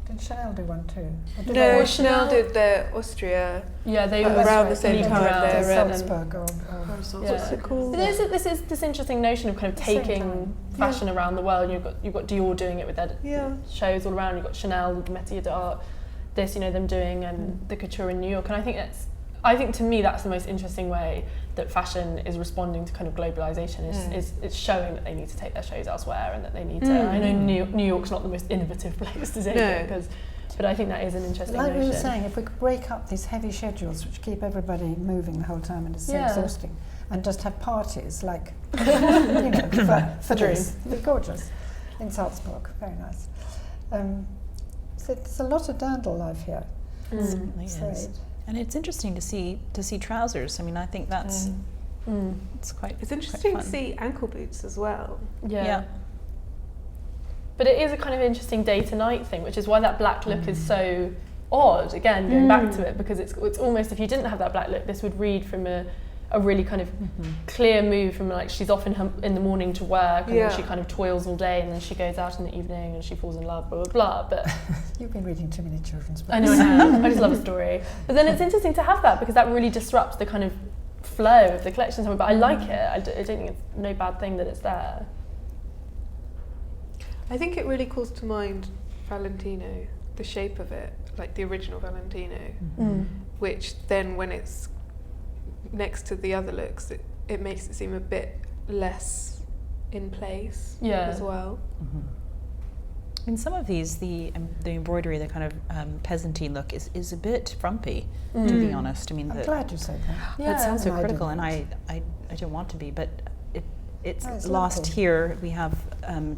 Did Chanel do one too? No, Chanel did their Austria. Yeah, they were around the same time. Salzburg or what's it called? This is this interesting notion of kind of taking fashion around the world. You've got Dior doing it with their shows all around. You've got Chanel, the Métier d'Art, them doing the couture in New York. And I think to me that's the most interesting way that fashion is responding to kind of globalization. Is showing that they need to take their shows elsewhere and that they need to. I know New York's not the most innovative place to do it, but I think that is an interesting notion. Like we were saying, if we could break up these heavy schedules which keep everybody moving the whole time and it's so exhausting, and just have parties like for this, it'd be gorgeous in Salzburg. Very nice. So it's a lot of dandle life here. It certainly is. And it's interesting to see trousers. I mean, I think that's it's quite. It's interesting quite to see ankle boots as well. Yeah. But it is a kind of interesting day to night thing, which is why that black look is so odd. Again, going back to it, because it's almost, if you didn't have that black look, this would read from a really kind of clear move from like she's off in the morning to work and then she kind of toils all day and then she goes out in the evening and she falls in love, blah blah blah. But you've been reading too many children's books. I know I have. I just love a story. But then it's interesting to have that because that really disrupts the kind of flow of the collection. But I like it. I don't think it's no bad thing that it's there. I think it really calls to mind Valentino, the shape of it, like the original Valentino, which then when it's next to the other looks, it makes it seem a bit less in place as well. In some of these, the embroidery, the kind of peasanty look is a bit frumpy, to be honest. I mean, I'm glad you said that. That sounds so critical, and I don't want to be, but it's lost lovely. Here. We have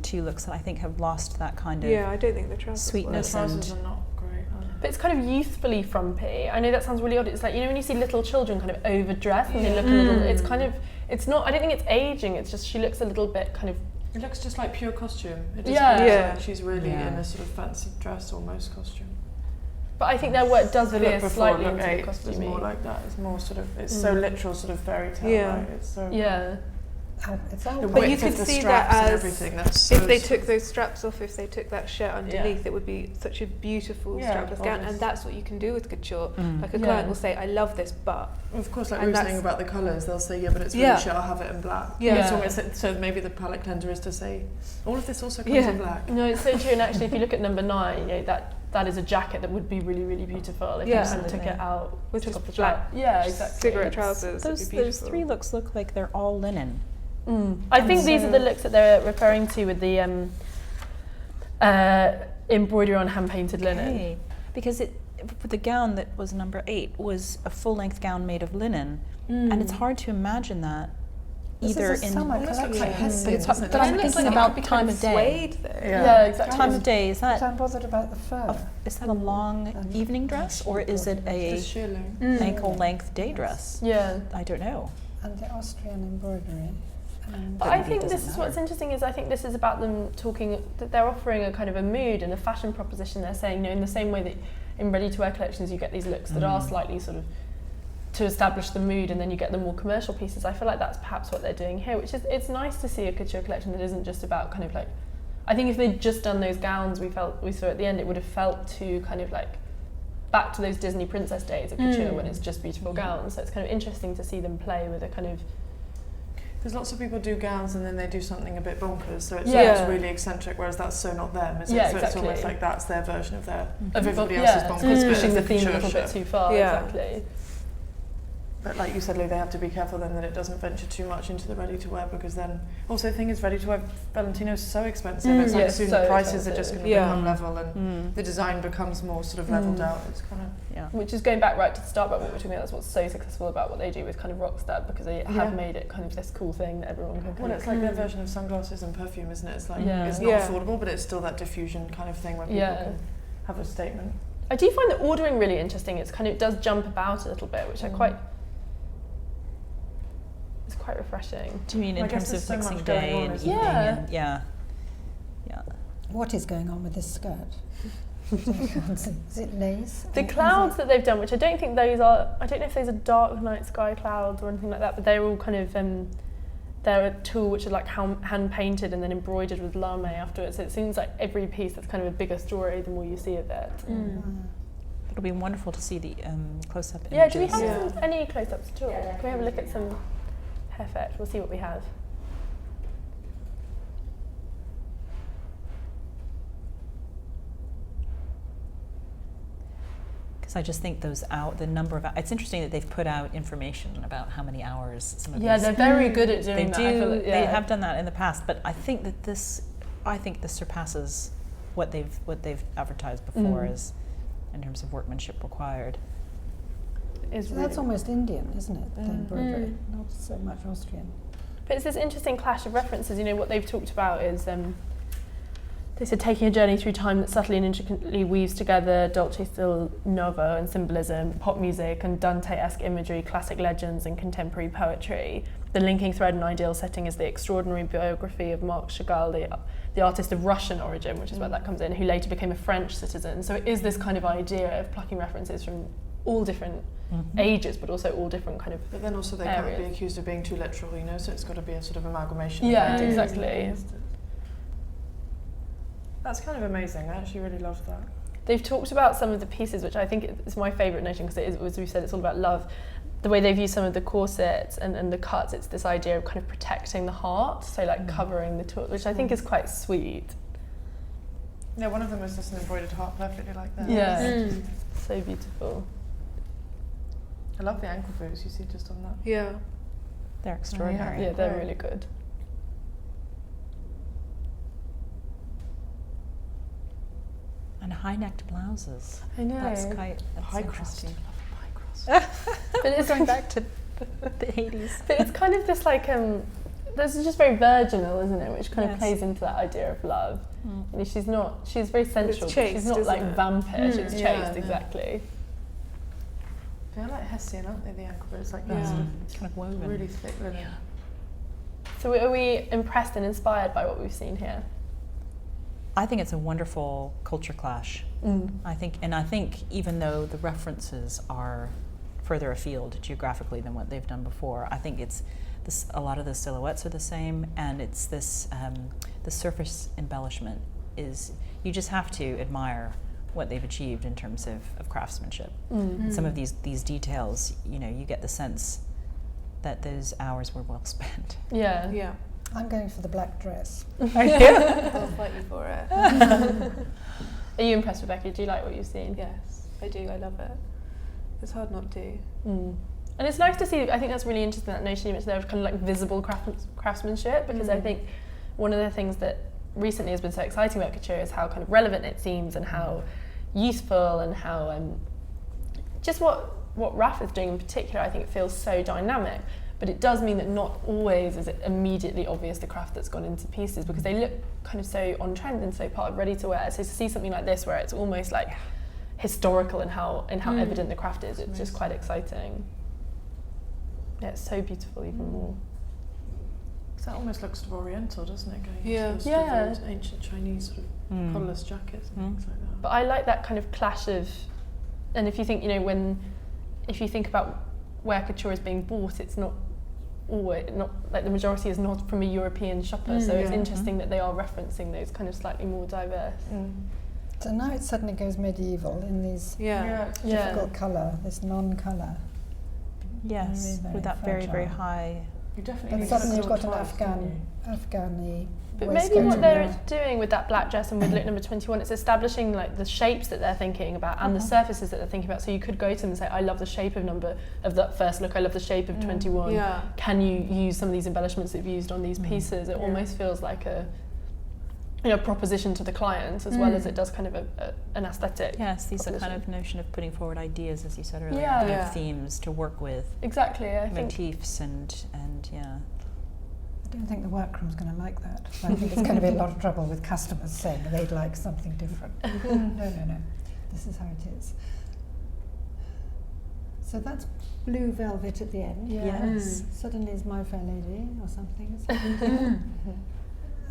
2 looks that I think have lost that kind of I don't think the trousers sweetness. The trousers are not great. But it's kind of youthfully frumpy. I know that sounds really odd. It's like, you know, when you see little children kind of overdressed and they look a little, it's kind of, it's not, I don't think it's aging, it's just she looks a little bit kind of... It looks just like pure costume. It doesn't look like she's really in a sort of fancy dress almost costume. But I think their work does veer slightly into the It's costumey. more like that. It's more sort of, it's so literal sort of fairy tale, right? It's so... But you could see that as everything. That's if they took those straps off, if they took that shirt underneath, it would be such a beautiful strapless gown, and that's what you can do with couture. Like a client will say, "I love this, but..." Of course, like we were saying about the colours, they'll say, "Yeah, but it's really shit. I'll have it in black." It's almost, so maybe the palette cleanser is to say, all of this also comes in black. No, it's so true. And actually, if you look at number 9, you know, that is a jacket that would be really, really beautiful if you kind of took it out with just just the black exactly. cigarette trousers. Those 3 looks look like they're all linen. I think these are the looks that they're referring to with the embroidery on hand-painted linen. because the gown that was number 8 was a full-length gown made of linen, and it's hard to imagine that either in summer collection. But I'm thinking about time of day. Yeah, exactly. Time of day, is But that I'm bothered about the fur. is that a long evening dress, or is it a ankle-length day dress? Yeah. I don't know. And the Austrian embroidery. But I think this is what's interesting is I think this is about them talking, that they're offering a kind of a mood and a fashion proposition. They're saying, in the same way that in ready-to-wear collections you get these looks that are slightly sort of to establish the mood, and then you get the more commercial pieces. I feel like that's perhaps what they're doing here, which is, it's nice to see a couture collection that isn't just about kind of like, I think if they'd just done those gowns we saw at the end, it would have felt too kind of like back to those Disney princess days of couture when it's just beautiful gowns. So it's kind of interesting to see them play with a kind of... Because lots of people do gowns and then they do something a bit bonkers, so it's always really eccentric, whereas that's so not them, is it? Yeah, so exactly. It's almost like that's their version of their Of everybody else's bonkers, but pushing the it's theme a couture little bit shit. too far, Yeah. exactly. But like you said, Lou, they have to be careful then that it doesn't venture too much into the ready-to-wear, because then... Also, the thing is, ready-to-wear Valentino is so expensive. It's like soon the prices are just going to become level, and the design becomes more sort of leveled out. It's kind of... Yeah. Which is going back right to the start about what we're talking about. That's what's so successful about what they do with kind of Rockstar, because they have made it kind of this cool thing that everyone can kind Well, of... it's like their version of sunglasses and perfume, isn't it? It's like, it's not affordable, but it's still that diffusion kind of thing where people can have a statement. I do find the ordering really interesting. It's kind of, it does jump about a little bit, which I quite... It's quite refreshing. Do you mean in terms of so mixing much day going on, and isn't evening? there? And, yeah. What is going on with this skirt? Is it lace? The clouds that they've done, which I don't think those are, I don't know if those are dark night sky clouds or anything like that, but they're all kind of, they're a tool which is like hand painted and then embroidered with lame afterwards. So it seems like every piece that's kind of a bigger story the more you see of it. It'll be wonderful to see the close-up images. Yeah, do we have any close-ups at all? Can we have a look at some? Perfect, we'll see what we have. Because I just think the number of, it's interesting that they've put out information about how many hours some of these. Yeah, they're very good at doing that. They have done that in the past, but I think that this surpasses what they've advertised before as in terms of workmanship required. So that's almost Indian, isn't it? The embroidery, not so much Austrian. But it's this interesting clash of references. What they've talked about is they said taking a journey through time that subtly and intricately weaves together dolce stil novo and symbolism, pop music and Dante-esque imagery, classic legends and contemporary poetry. The linking thread and ideal setting is the extraordinary biography of Marc Chagall, the artist of Russian origin, which is where that comes in, who later became a French citizen. So it is this kind of idea of plucking references from all different ages, but also all different kind of But then also they areas. can't be accused of being too literal, so it's got to be a sort of amalgamation. Yeah, of ideas. exactly. That's kind of amazing. I actually really loved that. They've talked about some of the pieces, which I think is my favourite notion, because it is, as we said, it's all about love. The way they've used some of the corsets and the cuts, it's this idea of kind of protecting the heart, so like covering the tool, which I think is quite sweet. Yeah, one of them was just an embroidered heart, perfectly like that. Yeah, so beautiful. I love the ankle boots you see just on that. Yeah. They're extraordinary. Yeah, they're really good. And high-necked blouses. I know. That's High crust. interesting. But it's Going back to the 80s. But it's kind of this like this is just very virginal, isn't it? Which kind of Yes. plays into that idea of love. She's very sensual, but chaste, she's not like isn't it? vampish. It's Yeah, chaste, yeah. exactly. They're like Hessian, aren't they, the ankle boots? Like that Yeah. sort Kind of woven. of really thick linen. So are we impressed and inspired by what we've seen here? I think it's a wonderful culture clash. I think even though the references are further afield geographically than what they've done before, I think it's this, a lot of the silhouettes are the same, and it's this the surface embellishment is, you just have to admire what they've achieved in terms of craftsmanship. Some of these details, you get the sense that those hours were well spent. Yeah. Yeah. I'm going for the black dress. I'll fight you for it. Are you impressed, Rebecca? Do you like what you've seen? Yes, I do. I love it. It's hard not to. And it's nice to see, I think that's really interesting, that notion you mentioned there of kind of like visible craftsmanship, because I think one of the things that recently has been so exciting about couture is how kind of relevant it seems, and how youthful and how just what Raf is doing in particular, I think it feels so dynamic. But it does mean that not always is it immediately obvious the craft that's gone into pieces, because they look kind of so on trend and so part of ready to wear. So to see something like this where it's almost like historical in how evident the craft is, it's just quite exciting. Yeah, it's so beautiful even more. That almost looks sort of oriental, doesn't it? Going into those ancient Chinese sort of collarless jackets and things like that. But I like that kind of clash of, and if you think, if you think about where couture is being bought, it's not always, not like the majority is not from a European shopper, so it's interesting that they are referencing those kind of slightly more diverse. So now it suddenly goes medieval in these difficult colour, this non-colour. Yes, very, with that very very fragile. high. You definitely But suddenly you've got an Afghani But maybe what they're doing with that black dress and with look number 21, it's establishing like the shapes that they're thinking about and the surfaces that they're thinking about. So you could go to them and say, I love the shape of that first look, I love the shape of 21. Yeah. Can you use some of these embellishments that you've used on these pieces? It almost feels like a proposition to the client as well as it does kind of an aesthetic. Yes, these are kind of notion of putting forward ideas, as you said earlier, Yeah. kind Yeah. of themes to work with. Exactly, I think. Motifs and yeah. I don't think the workroom's going to like that. I think it's going to be a lot of trouble with customers saying they'd like something different. No. This is how it is. So that's blue velvet at the end. Yeah. Yes. Suddenly is My Fair Lady or something. Is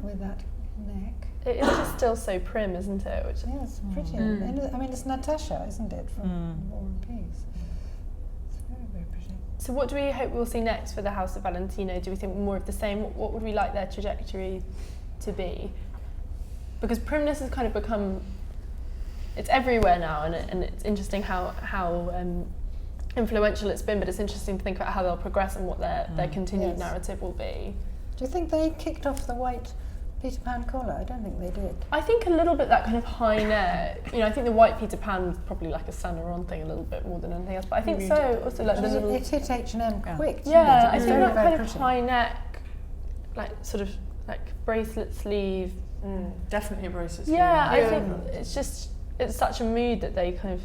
with that neck. It is just still so prim, isn't it? Which Yes, pretty. And I mean, it's Natasha, isn't it, from War and Peace? It's very, very pretty. So what do we hope we'll see next for the House of Valentino? Do we think more of the same? What would we like their trajectory to be? Because primness has kind of become, it's everywhere now, and it's interesting how influential it's been, but it's interesting to think about how they'll progress and what their continued narrative will be. Do you think they kicked off the white Peter Pan collar? I don't think they did. I think a little bit that kind of high neck. I think the white Peter Pan was probably like a Saint Laurent thing a little bit more than anything else. But I think so. Also like the little. It hit H&M quick. Didn't Yeah, it? I It was think very, that very kind of pretty. high neck, like sort of like bracelet sleeve. Definitely a bracelet. Yeah, I think it's such a mood that they kind of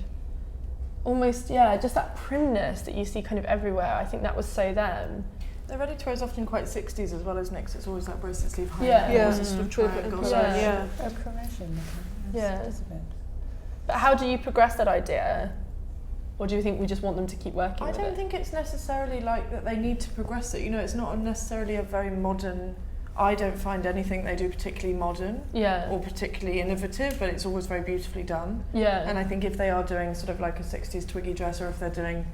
almost just that primness that you see kind of everywhere. I think that was so them. Their ready to wear is often quite 60s as well, isn't it? 'Cause it's always like bracelet sleeve high. Yeah. Neck, always a sort of triangle. Yeah. Oh, Croatian. Yeah. It's a bit. But how do you progress that idea? Or do you think we just want them to keep working I with don't it? think it's necessarily like that they need to progress it. It's not necessarily a very modern. I don't find anything they do particularly modern or particularly innovative, but it's always very beautifully done. Yeah. And I think if they are doing sort of like a 60s twiggy dress, or if they're doing,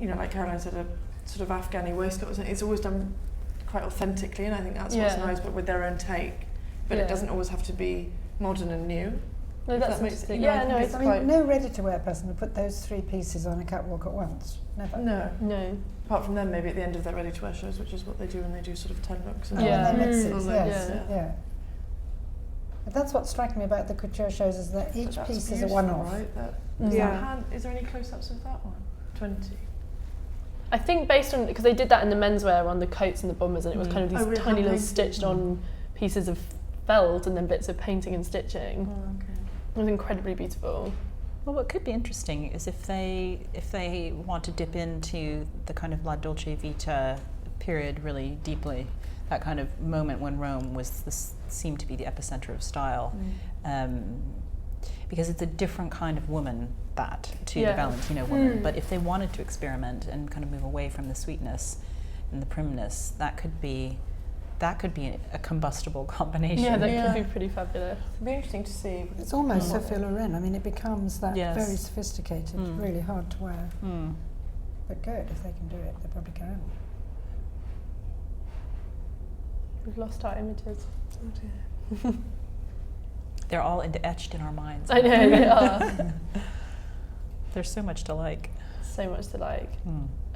like Caroline said, a sort of Afghani waistcoat or something, it's always done quite authentically, and I think that's what's nice, but with their own take. But it doesn't always have to be modern and new. No, that's that makes interesting. it's I mean, no ready-to-wear person would put those three pieces on a catwalk at once. Never. No. Apart from them, maybe at the end of their ready-to-wear shows, which is what they do when they do sort of 10 looks. And And they mix it, on yes. those, Yeah. But that's what struck me about the couture shows, is that each But that's piece is a beautiful, one-off. Right? Is there any close-ups of that one? 20. I think based on, because they did that in the menswear on the coats and the bombers, and it was kind of these tiny little stitched on pieces of felt and then bits of painting and stitching. Oh, okay. It was incredibly beautiful. Well, what could be interesting is if they want to dip into the kind of La Dolce Vita period really deeply, that kind of moment when Rome seemed to be the epicenter of style, because it's a different kind of woman to the Valentino woman. But if they wanted to experiment and kind of move away from the sweetness and the primness, that could be a combustible combination. Yeah, that could be pretty fabulous. It'd be interesting to see. It's almost Sophia Loren. I mean, it becomes that Yes. very sophisticated, really hard to wear. But good, if they can do it, they probably can. We've lost our images. They're all etched in our minds. I know, they are. There's so much to like. So much to like.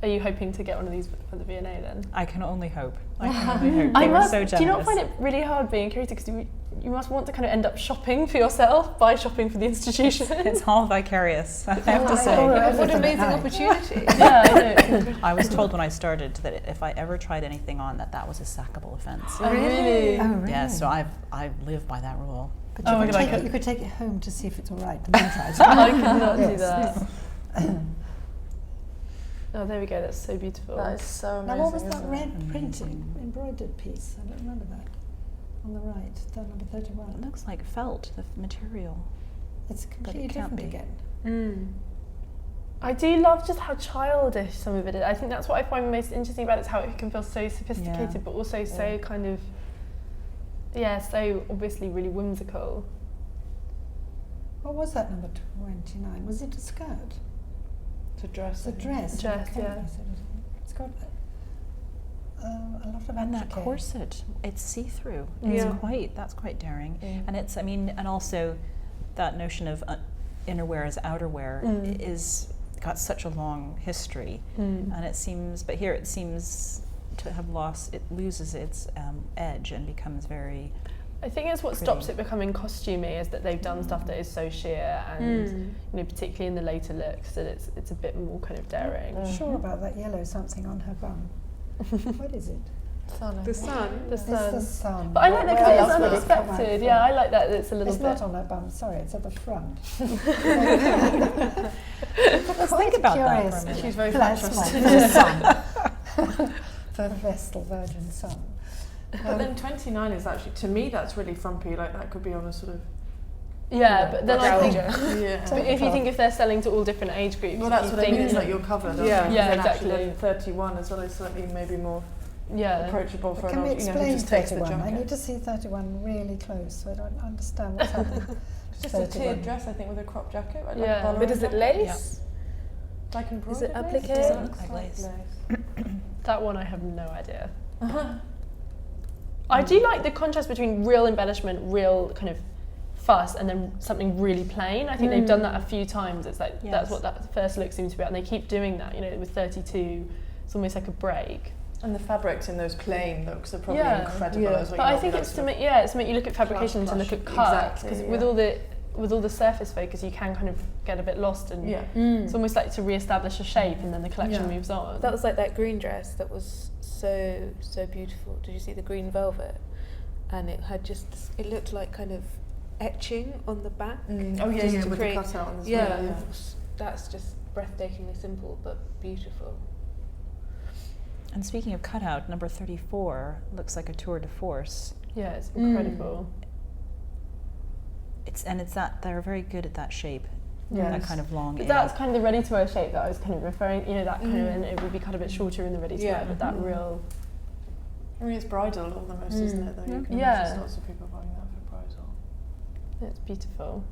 Are you hoping to get one of these for the V&A then? I can only hope. They were so generous. Do you not find it really hard being curator? Because you must want to kind of end up shopping for yourself by shopping for the institution. It's all vicarious, I have to say. What an amazing opportunity. Yeah, I know. I was told when I started that if I ever tried anything on, that was a sackable offence. Oh, really? Oh, really? Yeah, so I live by that rule. But you could take it home to see if it's all right. And then try it. I could not do that. Oh, there we go. That's so beautiful. That is so amazing. Now, what was that red printing, embroidered piece? I don't remember that. On the right, down number 31. It looks like felt, the material. It's completely different again. I do love just how childish some of it is. I think that's what I find most interesting about it, is how it can feel so sophisticated, but also so kind of, so obviously really whimsical. What was that number 29? Was it a skirt? It's a dress. It's a dress. It's got a lot of and that applique. corset, it's see-through. That's quite daring. And it's, and also that notion of innerwear as outerwear is got such a long history, and it seems to have it loses its edge and becomes very. I think it's what stops it becoming costumey, is that they've done stuff that is so sheer, and particularly in the later looks, that it's a bit more kind of daring. I'm sure about that yellow something on her bum. What is it? Sun. The sun. It's the sun. But I like that because it's unexpected. Yeah, I like that it's a little bit. It's not on her bum, sorry, it's at the front. Let's think about that for a minute. She's very fascinating. For the Vestal Virgin Sun. But then 29 is actually, to me, that's really frumpy. Like, that could be on a sort of. But then I think. But if they're selling to all different age groups. Well, that's what I mean. It's like you're covered. Exactly. Then 31 as well is slightly maybe more approachable for Can we an who explain just takes the 31? I jacket. need to see 31 really close, so I don't understand what's happening. It's just a tiered dress, I think, with a crop jacket. Right? Yeah. Like a But is it lace? Like embroidered Is it lace? applique? It doesn't Look like lace. That one I have no idea. I do like the contrast between real embellishment, real kind of fuss, and then something really plain. I think they've done that a few times. It's like that's what that first look seems to be about, and they keep doing that. With 32, it's almost like a break. And the fabrics in those plain looks are probably incredible as well. But I think it's to make you look at fabrication and to look at cuts, because with all the surface focus, you can kind of get a bit lost, and it's almost like to re-establish a shape, and then the collection moves on. That was like that green dress that was so beautiful. Did you see the green velvet? And it had it looked like kind of etching on the back. With the cutout on the That's just breathtakingly simple but beautiful. And speaking of cutout, number 34 looks like a tour de force. Yeah, it's incredible. It's that they're very good at that shape. That kind of long. But that's kind of the ready-to-wear shape that I was kind of referring. That kind of, and it would be kind of a bit shorter in the ready-to-wear, but that real. I mean, it's bridal almost, isn't it? Though you can imagine lots of people buying that for bridal. It's beautiful.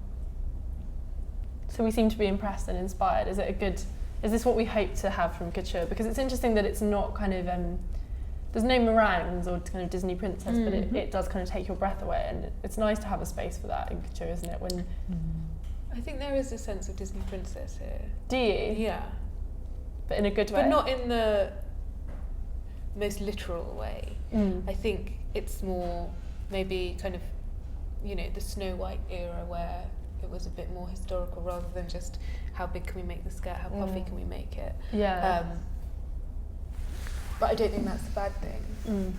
So we seem to be impressed and inspired. Is this what we hope to have from couture? Because it's interesting that it's not kind of, there's no meringues or kind of Disney princess, but it does kind of take your breath away, and it's nice to have a space for that in couture, isn't it? When I think there is a sense of Disney princess here. do you? Yeah. But in a good way? But not in the most literal way. I think it's more maybe kind of, the Snow White era, where it was a bit more historical rather than just how big can we make the skirt, how puffy can we make it. But I don't think that's a bad thing.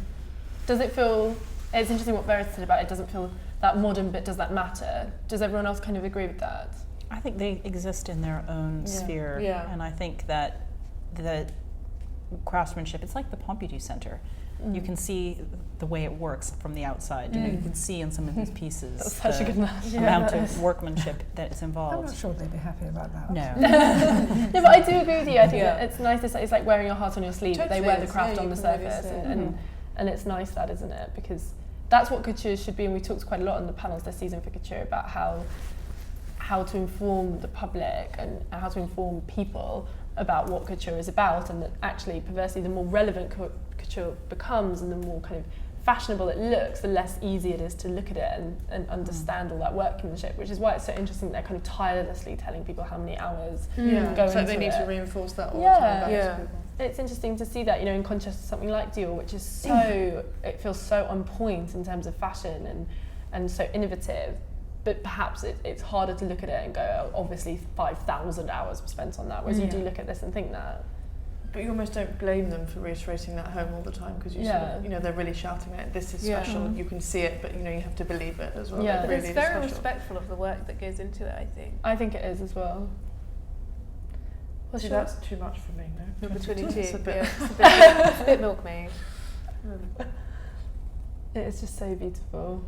Does it feel, it's interesting what Verity said about it doesn't feel that modern, but does that matter? Does everyone else kind of agree with that? I think they exist in their own sphere, and I think that the craftsmanship, it's like the Pompidou Center. You can see the way it works from the outside. You can see in some of these pieces That's such a good match. amount of workmanship that is involved. I'm not sure they'd be happy about that. No. No, but I do agree with you. I think that it's nice. It's like wearing your heart on your sleeve. Totally They wear the is, craft yeah, on the you can really surface, see it. and it's nice that, isn't it? Because that's what couture should be. And we talked quite a lot on the panels this season for couture about how to inform the public and how to inform people about what couture is about, and that actually, perversely, the more relevant couture becomes and the more kind of fashionable it looks, the less easy it is to look at it and understand all that workmanship, which is why it's so interesting that they're kind of tirelessly telling people how many hours go into So they need it. to reinforce that all the time back to people. It's interesting to see that, in contrast to something like Dior, which is it feels so on point in terms of fashion and so innovative, but perhaps it's harder to look at it and go, oh, obviously 5,000 hours were spent on that, whereas you do look at this and think that. But you almost don't blame them for reiterating that home all the time, because you sort of, you know, they're really shouting like, this is special, you can see it, but you know, you have to believe it as well. Yeah, but really it's very special. respectful of the work that goes into it, I think. I think it is as well. See, that's too much for me, no? Number 22. It's a bit, It's a bit milkmaid. It is just so beautiful.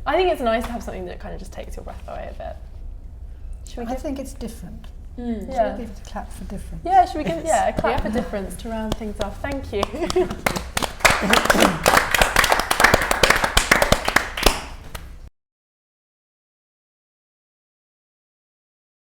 I think it's nice to have something that kind of just takes your breath away a bit. I think it's different. Yeah. Should we give it a clap for difference? Yeah, should we give a clap for difference to round things off? Thank you.